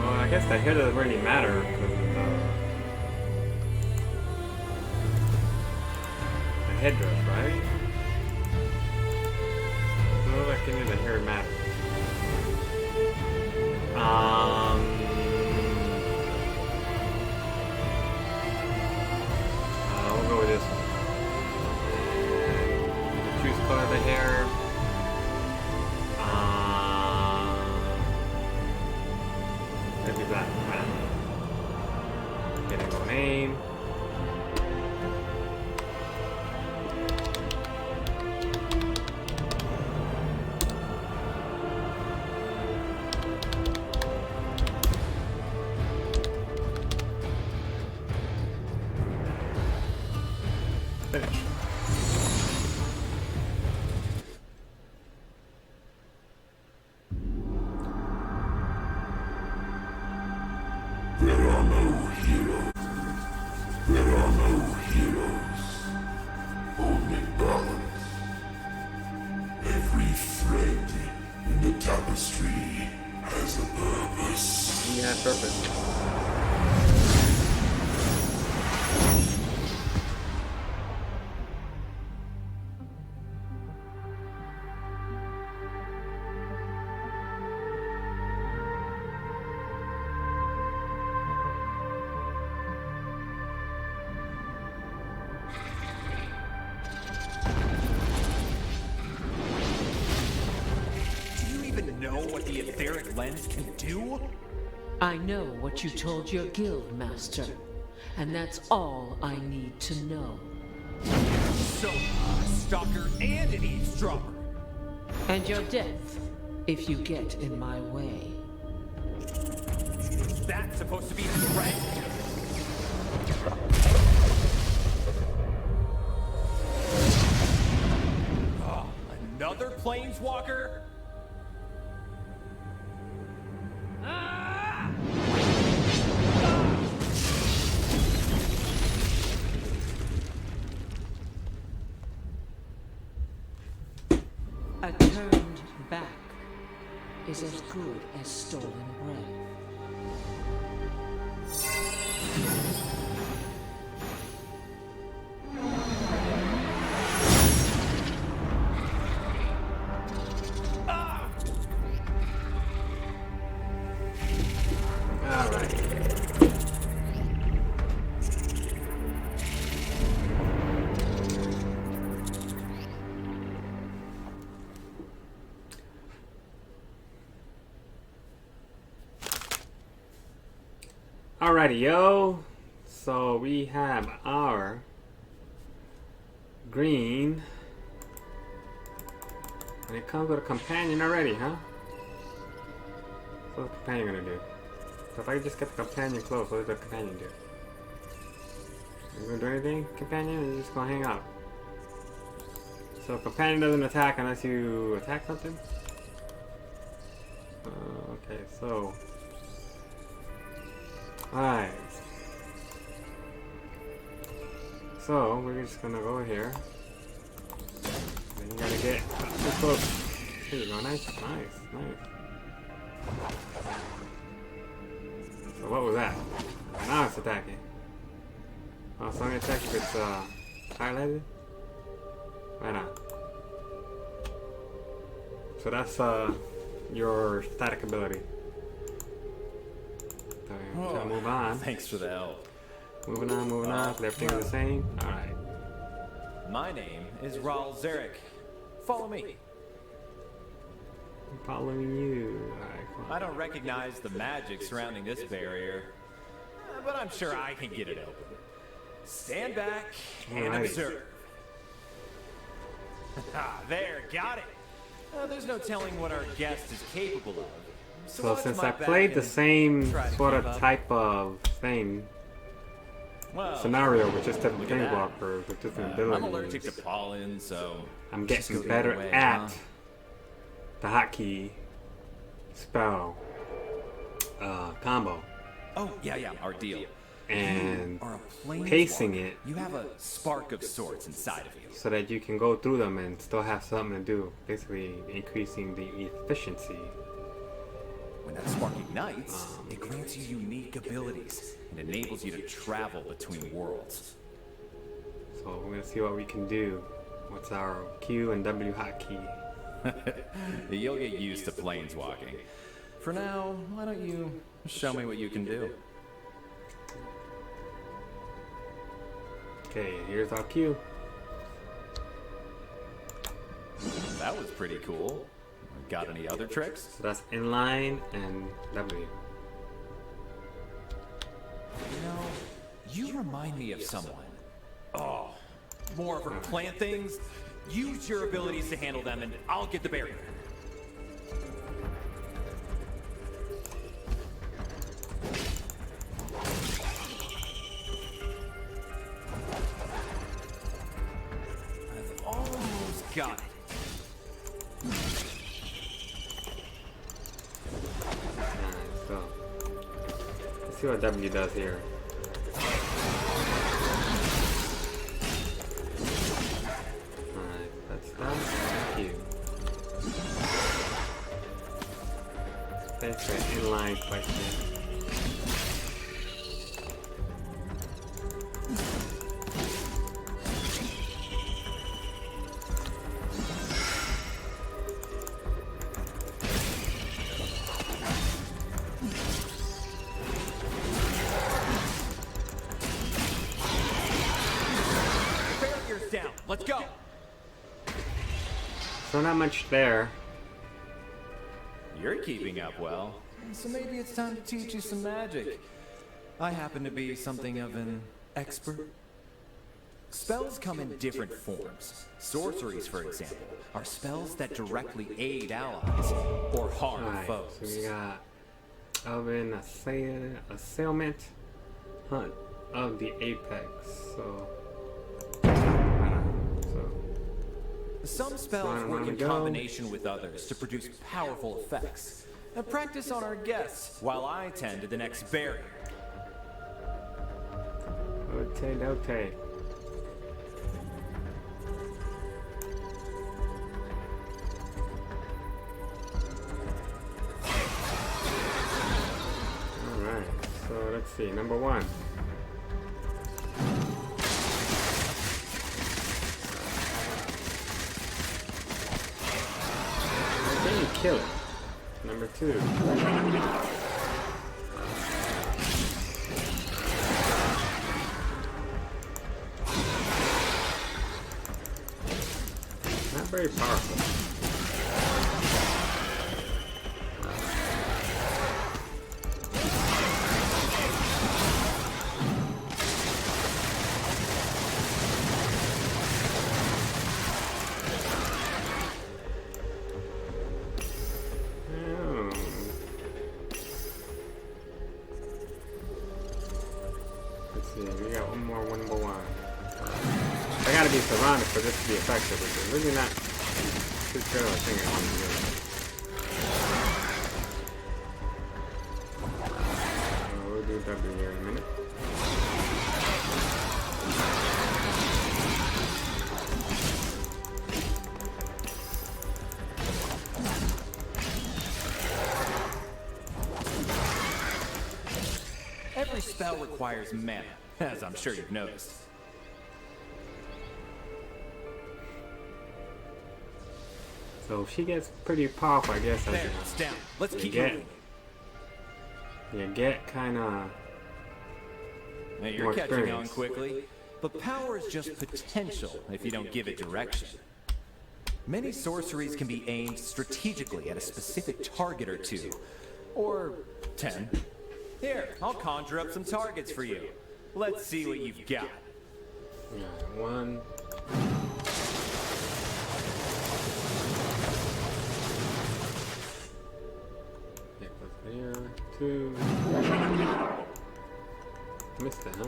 Speaker 1: Well, I guess the hair doesn't really matter because of the headdress, right? Doesn't look like any of the hair matters. We'll go with this one. And choose color of the hair. It'll be black. Getting no name. Finish.
Speaker 2: There are no heroes. There are no heroes. Only balance. Every thread in the tapestry has a purpose.
Speaker 1: Yeah, purpose.
Speaker 3: Know what the etheric lens can do?
Speaker 4: I know what you told your guild master, and that's all I need to know.
Speaker 3: So, a stalker and an eavesdropper.
Speaker 4: And your death, if you get in my way.
Speaker 3: Is that supposed to be the threat? Oh, another planeswalker?
Speaker 4: A turned back is as good as stolen breath.
Speaker 1: Alrighty, yo. So we have our green. And it comes with a companion already, huh? So what's the companion gonna do? So if I just get the companion close, what does the companion do? You gonna do anything, companion? Or are you just gonna hang out? So companion doesn't attack unless you attack something? Okay, so... Alright. So, we're just gonna go here. And you gotta get too close. Here we go, nice. So what was that? Now it's attacking. Oh, so only attack if it's highlighted? Right on. So that's your static ability. So move on.
Speaker 3: Thanks for the help.
Speaker 1: Moving on, moving on. Everything's the same. Alright.
Speaker 3: My name is Raul Zarek. Follow me.
Speaker 1: I'm following you. Alright, come on.
Speaker 3: I don't recognize the magic surrounding this barrier, but I'm sure I can get it open. Stand back and
Speaker 1: Alright.
Speaker 3: observe. There, got it. There's no telling what our guest is capable of.
Speaker 1: So
Speaker 3: watch
Speaker 1: since
Speaker 3: my
Speaker 1: I
Speaker 3: back
Speaker 1: played the
Speaker 3: and
Speaker 1: same
Speaker 3: try to
Speaker 1: sort
Speaker 3: keep
Speaker 1: of
Speaker 3: up.
Speaker 1: type of thing,
Speaker 3: Well,
Speaker 1: scenario with just different
Speaker 3: look at that.
Speaker 1: planeswalkers with different
Speaker 3: I'm allergic
Speaker 1: abilities,
Speaker 3: to pollen, so
Speaker 1: I'm
Speaker 3: just
Speaker 1: getting
Speaker 3: go the
Speaker 1: better
Speaker 3: other way,
Speaker 1: at
Speaker 3: huh?
Speaker 1: the hotkey spell combo
Speaker 3: Oh, yeah, our deal.
Speaker 1: and
Speaker 3: Are a planeswalker.
Speaker 1: pacing it
Speaker 3: You have a spark of sorts inside of you.
Speaker 1: so that you can go through them and still have something to do, basically increasing the efficiency.
Speaker 3: When that spark ignites, it grants you unique abilities and enables you to travel between worlds.
Speaker 1: So we're gonna see what we can do. What's our Q and W hotkey?
Speaker 3: You'll get used to planeswalking. For now, why don't you show me what you can do?
Speaker 1: Okay, here's our Q.
Speaker 3: That was pretty cool. Got any other tricks?
Speaker 1: So that's inline and W.
Speaker 3: You know, you remind me of someone. Oh, more of her plant things? Use your abilities to handle them and I'll get the barrier. I've almost got it.
Speaker 1: Alright, so let's see what W does here. Alright, that's done. Thank you. That's an inline question.
Speaker 3: The barrier's down. Let's go.
Speaker 1: So not much there.
Speaker 3: You're keeping up well. So maybe it's time to teach you some magic. I happen to be something of an expert. Spells come in different forms. Sorceries, for example, are spells that directly aid allies or harm
Speaker 1: Alright, so
Speaker 3: foes.
Speaker 1: we got Oven, Assailment, Hunt of the Apex. So,
Speaker 3: Some
Speaker 1: So I
Speaker 3: spells
Speaker 1: don't
Speaker 3: work
Speaker 1: wanna
Speaker 3: in
Speaker 1: go.
Speaker 3: combination with others to produce powerful effects. And practice on our guests while I tend to the next barrier.
Speaker 1: okay. Alright, so let's see. Number one. Then you kill it. Number two. Not very powerful. Oh. Let's see, we got one more, number one. I gotta be surrounded for this to be effective, which is really not too sure of a thing I want to do. So we'll do W here in a minute.
Speaker 3: Every spell requires mana, as I'm sure you've noticed.
Speaker 1: So she gets pretty powerful, I guess. As
Speaker 3: There, it's down. Let's
Speaker 1: you
Speaker 3: keep
Speaker 1: get.
Speaker 3: moving.
Speaker 1: You get kind of
Speaker 3: Now you're
Speaker 1: more
Speaker 3: catching on
Speaker 1: experience.
Speaker 3: quickly, but power is just potential if you don't give it direction. Many sorceries can be aimed strategically at a specific target or two, or 10. Here, I'll conjure up some targets for you. Let's see what you've got.
Speaker 1: Yeah, one. It was there. Two. Missed it, huh?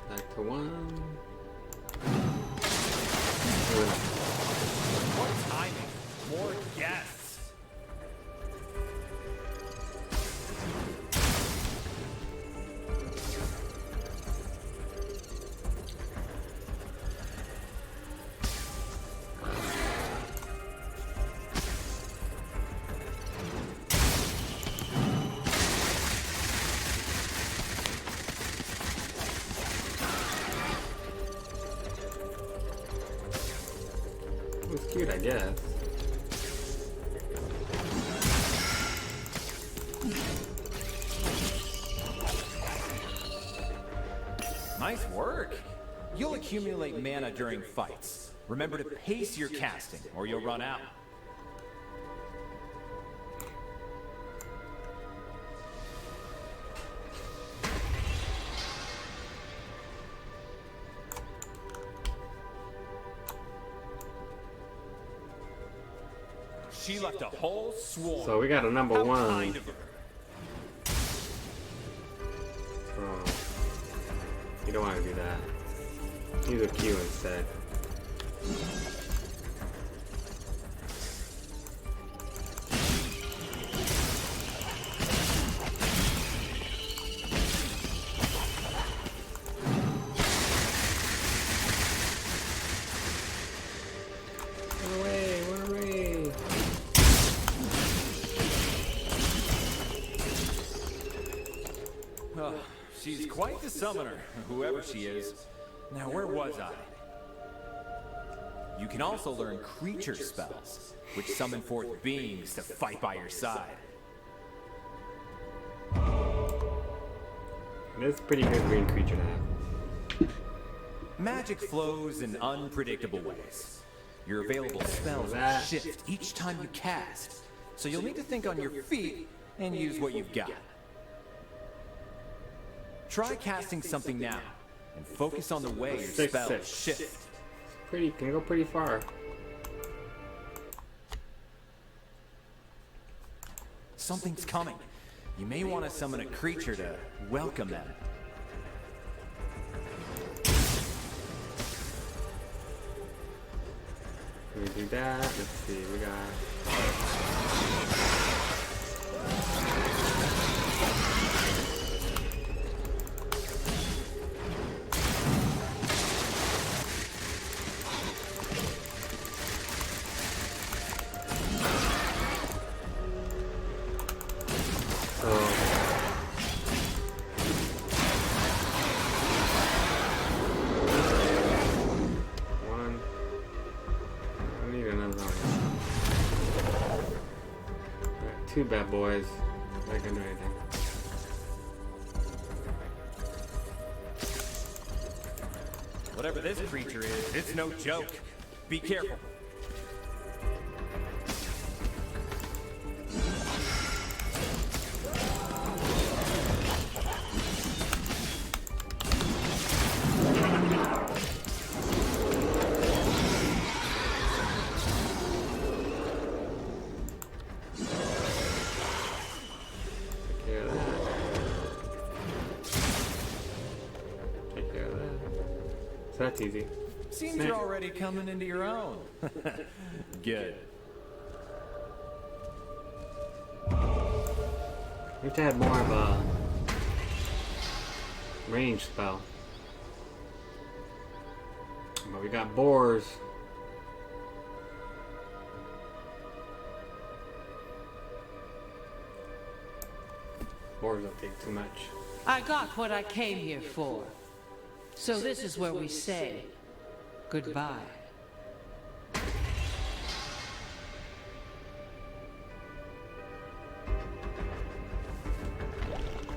Speaker 1: Back to one.
Speaker 3: What timing? More guests.
Speaker 1: It was cute, I guess.
Speaker 3: Nice work. You'll accumulate mana during fights. Remember to pace your casting, or you'll run out. She left a whole swarm.
Speaker 1: So we got a number
Speaker 3: How
Speaker 1: one.
Speaker 3: kind of her.
Speaker 1: Oh. You don't want to do that. Use a Q instead. Run away, run away.
Speaker 3: Oh, she's quite the summoner, whoever she is. Now, where was I? You can also learn creature spells, which summon forth beings to fight by your side.
Speaker 1: It's pretty good green creature to have.
Speaker 3: Magic flows in unpredictable ways. Your available spells will
Speaker 1: That-
Speaker 3: shift each time you cast, so you'll need to think on your feet and use what you've got. Try casting something now, and focus on the way your
Speaker 1: 6/6.
Speaker 3: spells shift.
Speaker 1: Pretty, can go pretty far.
Speaker 3: Something's coming. You may want to summon a creature to welcome them.
Speaker 1: Can we do that? Let's see, we got... So... One... I need another one. Alright, two bad boys. Not gonna do anything.
Speaker 3: Whatever this creature is, it's no joke. Be careful.
Speaker 1: Take care of that. Take care of that. So that's easy.
Speaker 3: Seems you're already coming into your own. Good.
Speaker 1: We have to have more of a range spell. But we got boars. Boars don't take too much.
Speaker 4: I got what I came here for. So this is where we stay. Goodbye.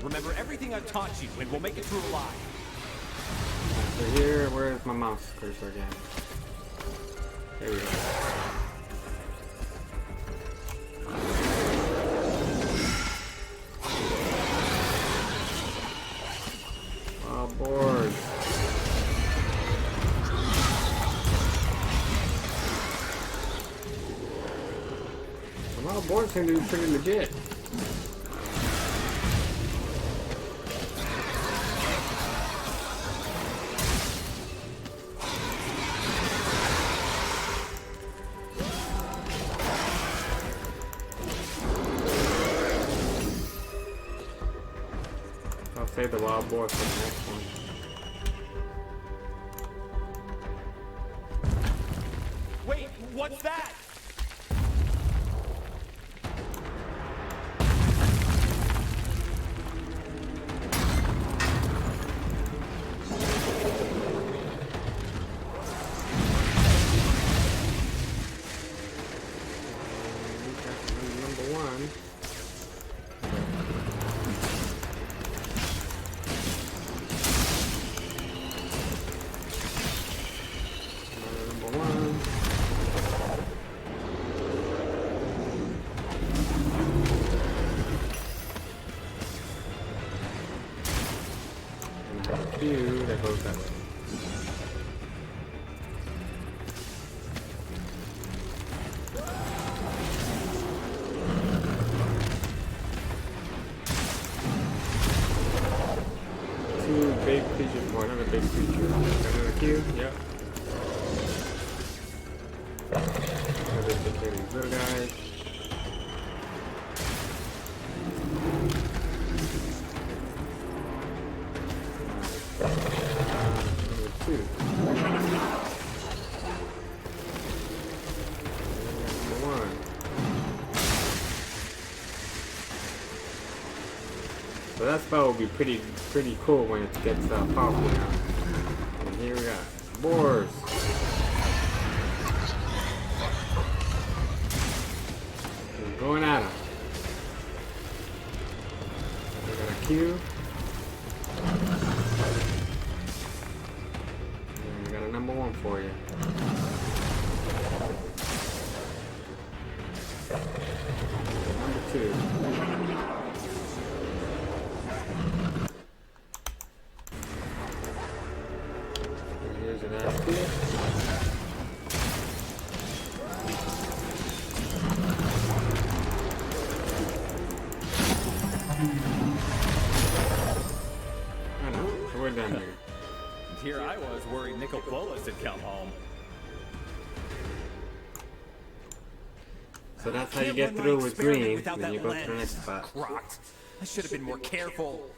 Speaker 3: Remember everything I've taught you, and we'll make it through alive.
Speaker 1: So here, where's my mouse cursor again? There we go. Oh, board. Well, boards can do pretty legit. I'll save the wild boar for the next one.
Speaker 3: Wait, what's that?
Speaker 1: Number one. Number one. And number two, that goes that way. Two big creatures, or another big creature. Another cube, yep. Another take care of these little guys. Number two. Number one. So that spell will be pretty cool when it gets powerful now. And here we got boars. We're going at them. We got a Q. And we got a number one for you. Number two. Here's an aspen. I know, so we're done here.
Speaker 3: And here I was worried Nicol Bolas had come home.
Speaker 1: So that's how you
Speaker 3: Can't
Speaker 1: get
Speaker 3: run my
Speaker 1: through with
Speaker 3: experiment
Speaker 1: green,
Speaker 3: without
Speaker 1: then you
Speaker 3: that
Speaker 1: go to the
Speaker 3: lens.
Speaker 1: next spot.
Speaker 3: Crocked. I should have been more careful.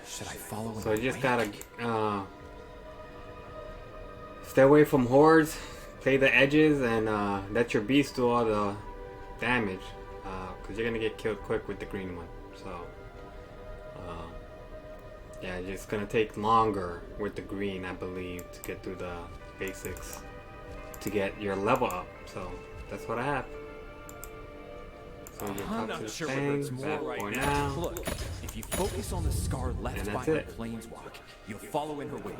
Speaker 3: Should I follow him?
Speaker 1: So you just gotta stay away from hordes, play the edges, and let your beast do all the damage, because you're gonna get killed quick with the green one. So yeah, it's just gonna take longer with the green, I believe, to get through the basics, to get your level up. So that's what I have. So you
Speaker 3: I'm
Speaker 1: talk to
Speaker 3: not
Speaker 1: the
Speaker 3: sure whether
Speaker 1: thing,
Speaker 3: it's more
Speaker 1: bad
Speaker 3: right
Speaker 1: boy
Speaker 3: now.
Speaker 1: now.
Speaker 3: Look, if you focus on the scar left
Speaker 1: And
Speaker 3: by
Speaker 1: that's
Speaker 3: her
Speaker 1: it.
Speaker 3: planeswalk, you'll follow in her wake.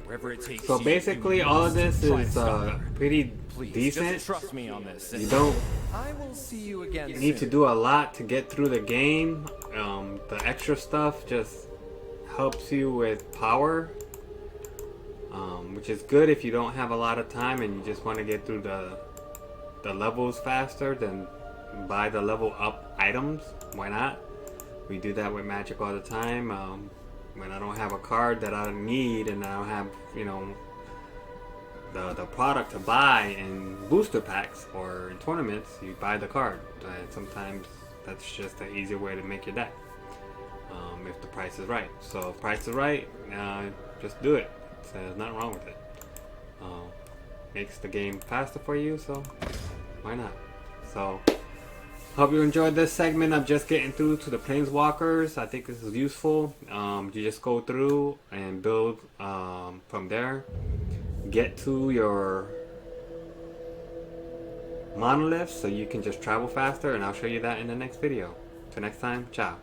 Speaker 3: Wherever it takes
Speaker 1: So
Speaker 3: you,
Speaker 1: basically,
Speaker 3: you
Speaker 1: all of this
Speaker 3: must try
Speaker 1: is
Speaker 3: to stop her.
Speaker 1: pretty
Speaker 3: Please,
Speaker 1: decent.
Speaker 3: just trust me on this.
Speaker 1: You don't
Speaker 3: I will see you again
Speaker 1: need to
Speaker 3: soon.
Speaker 1: do a lot to get through the game. The extra stuff just helps you with power, which is good if you don't have a lot of time and you just want to get through the levels faster. Then buy the level up items. Why not? We do that with Magic all the time. When I don't have a card that I need and I don't have, you know, the product to buy in booster packs or in tournaments, you buy the card. And sometimes that's just an easier way to make your deck, if the price is right. So if price is right, just do it. So there's nothing wrong with it. Makes the game faster for you, so why not? So hope you enjoyed this segment of just getting through to the Planeswalkers. I think this is useful. You just go through and build from there. get to your monolith so you can just travel faster, and I'll show you that in the next video. Till next time, ciao.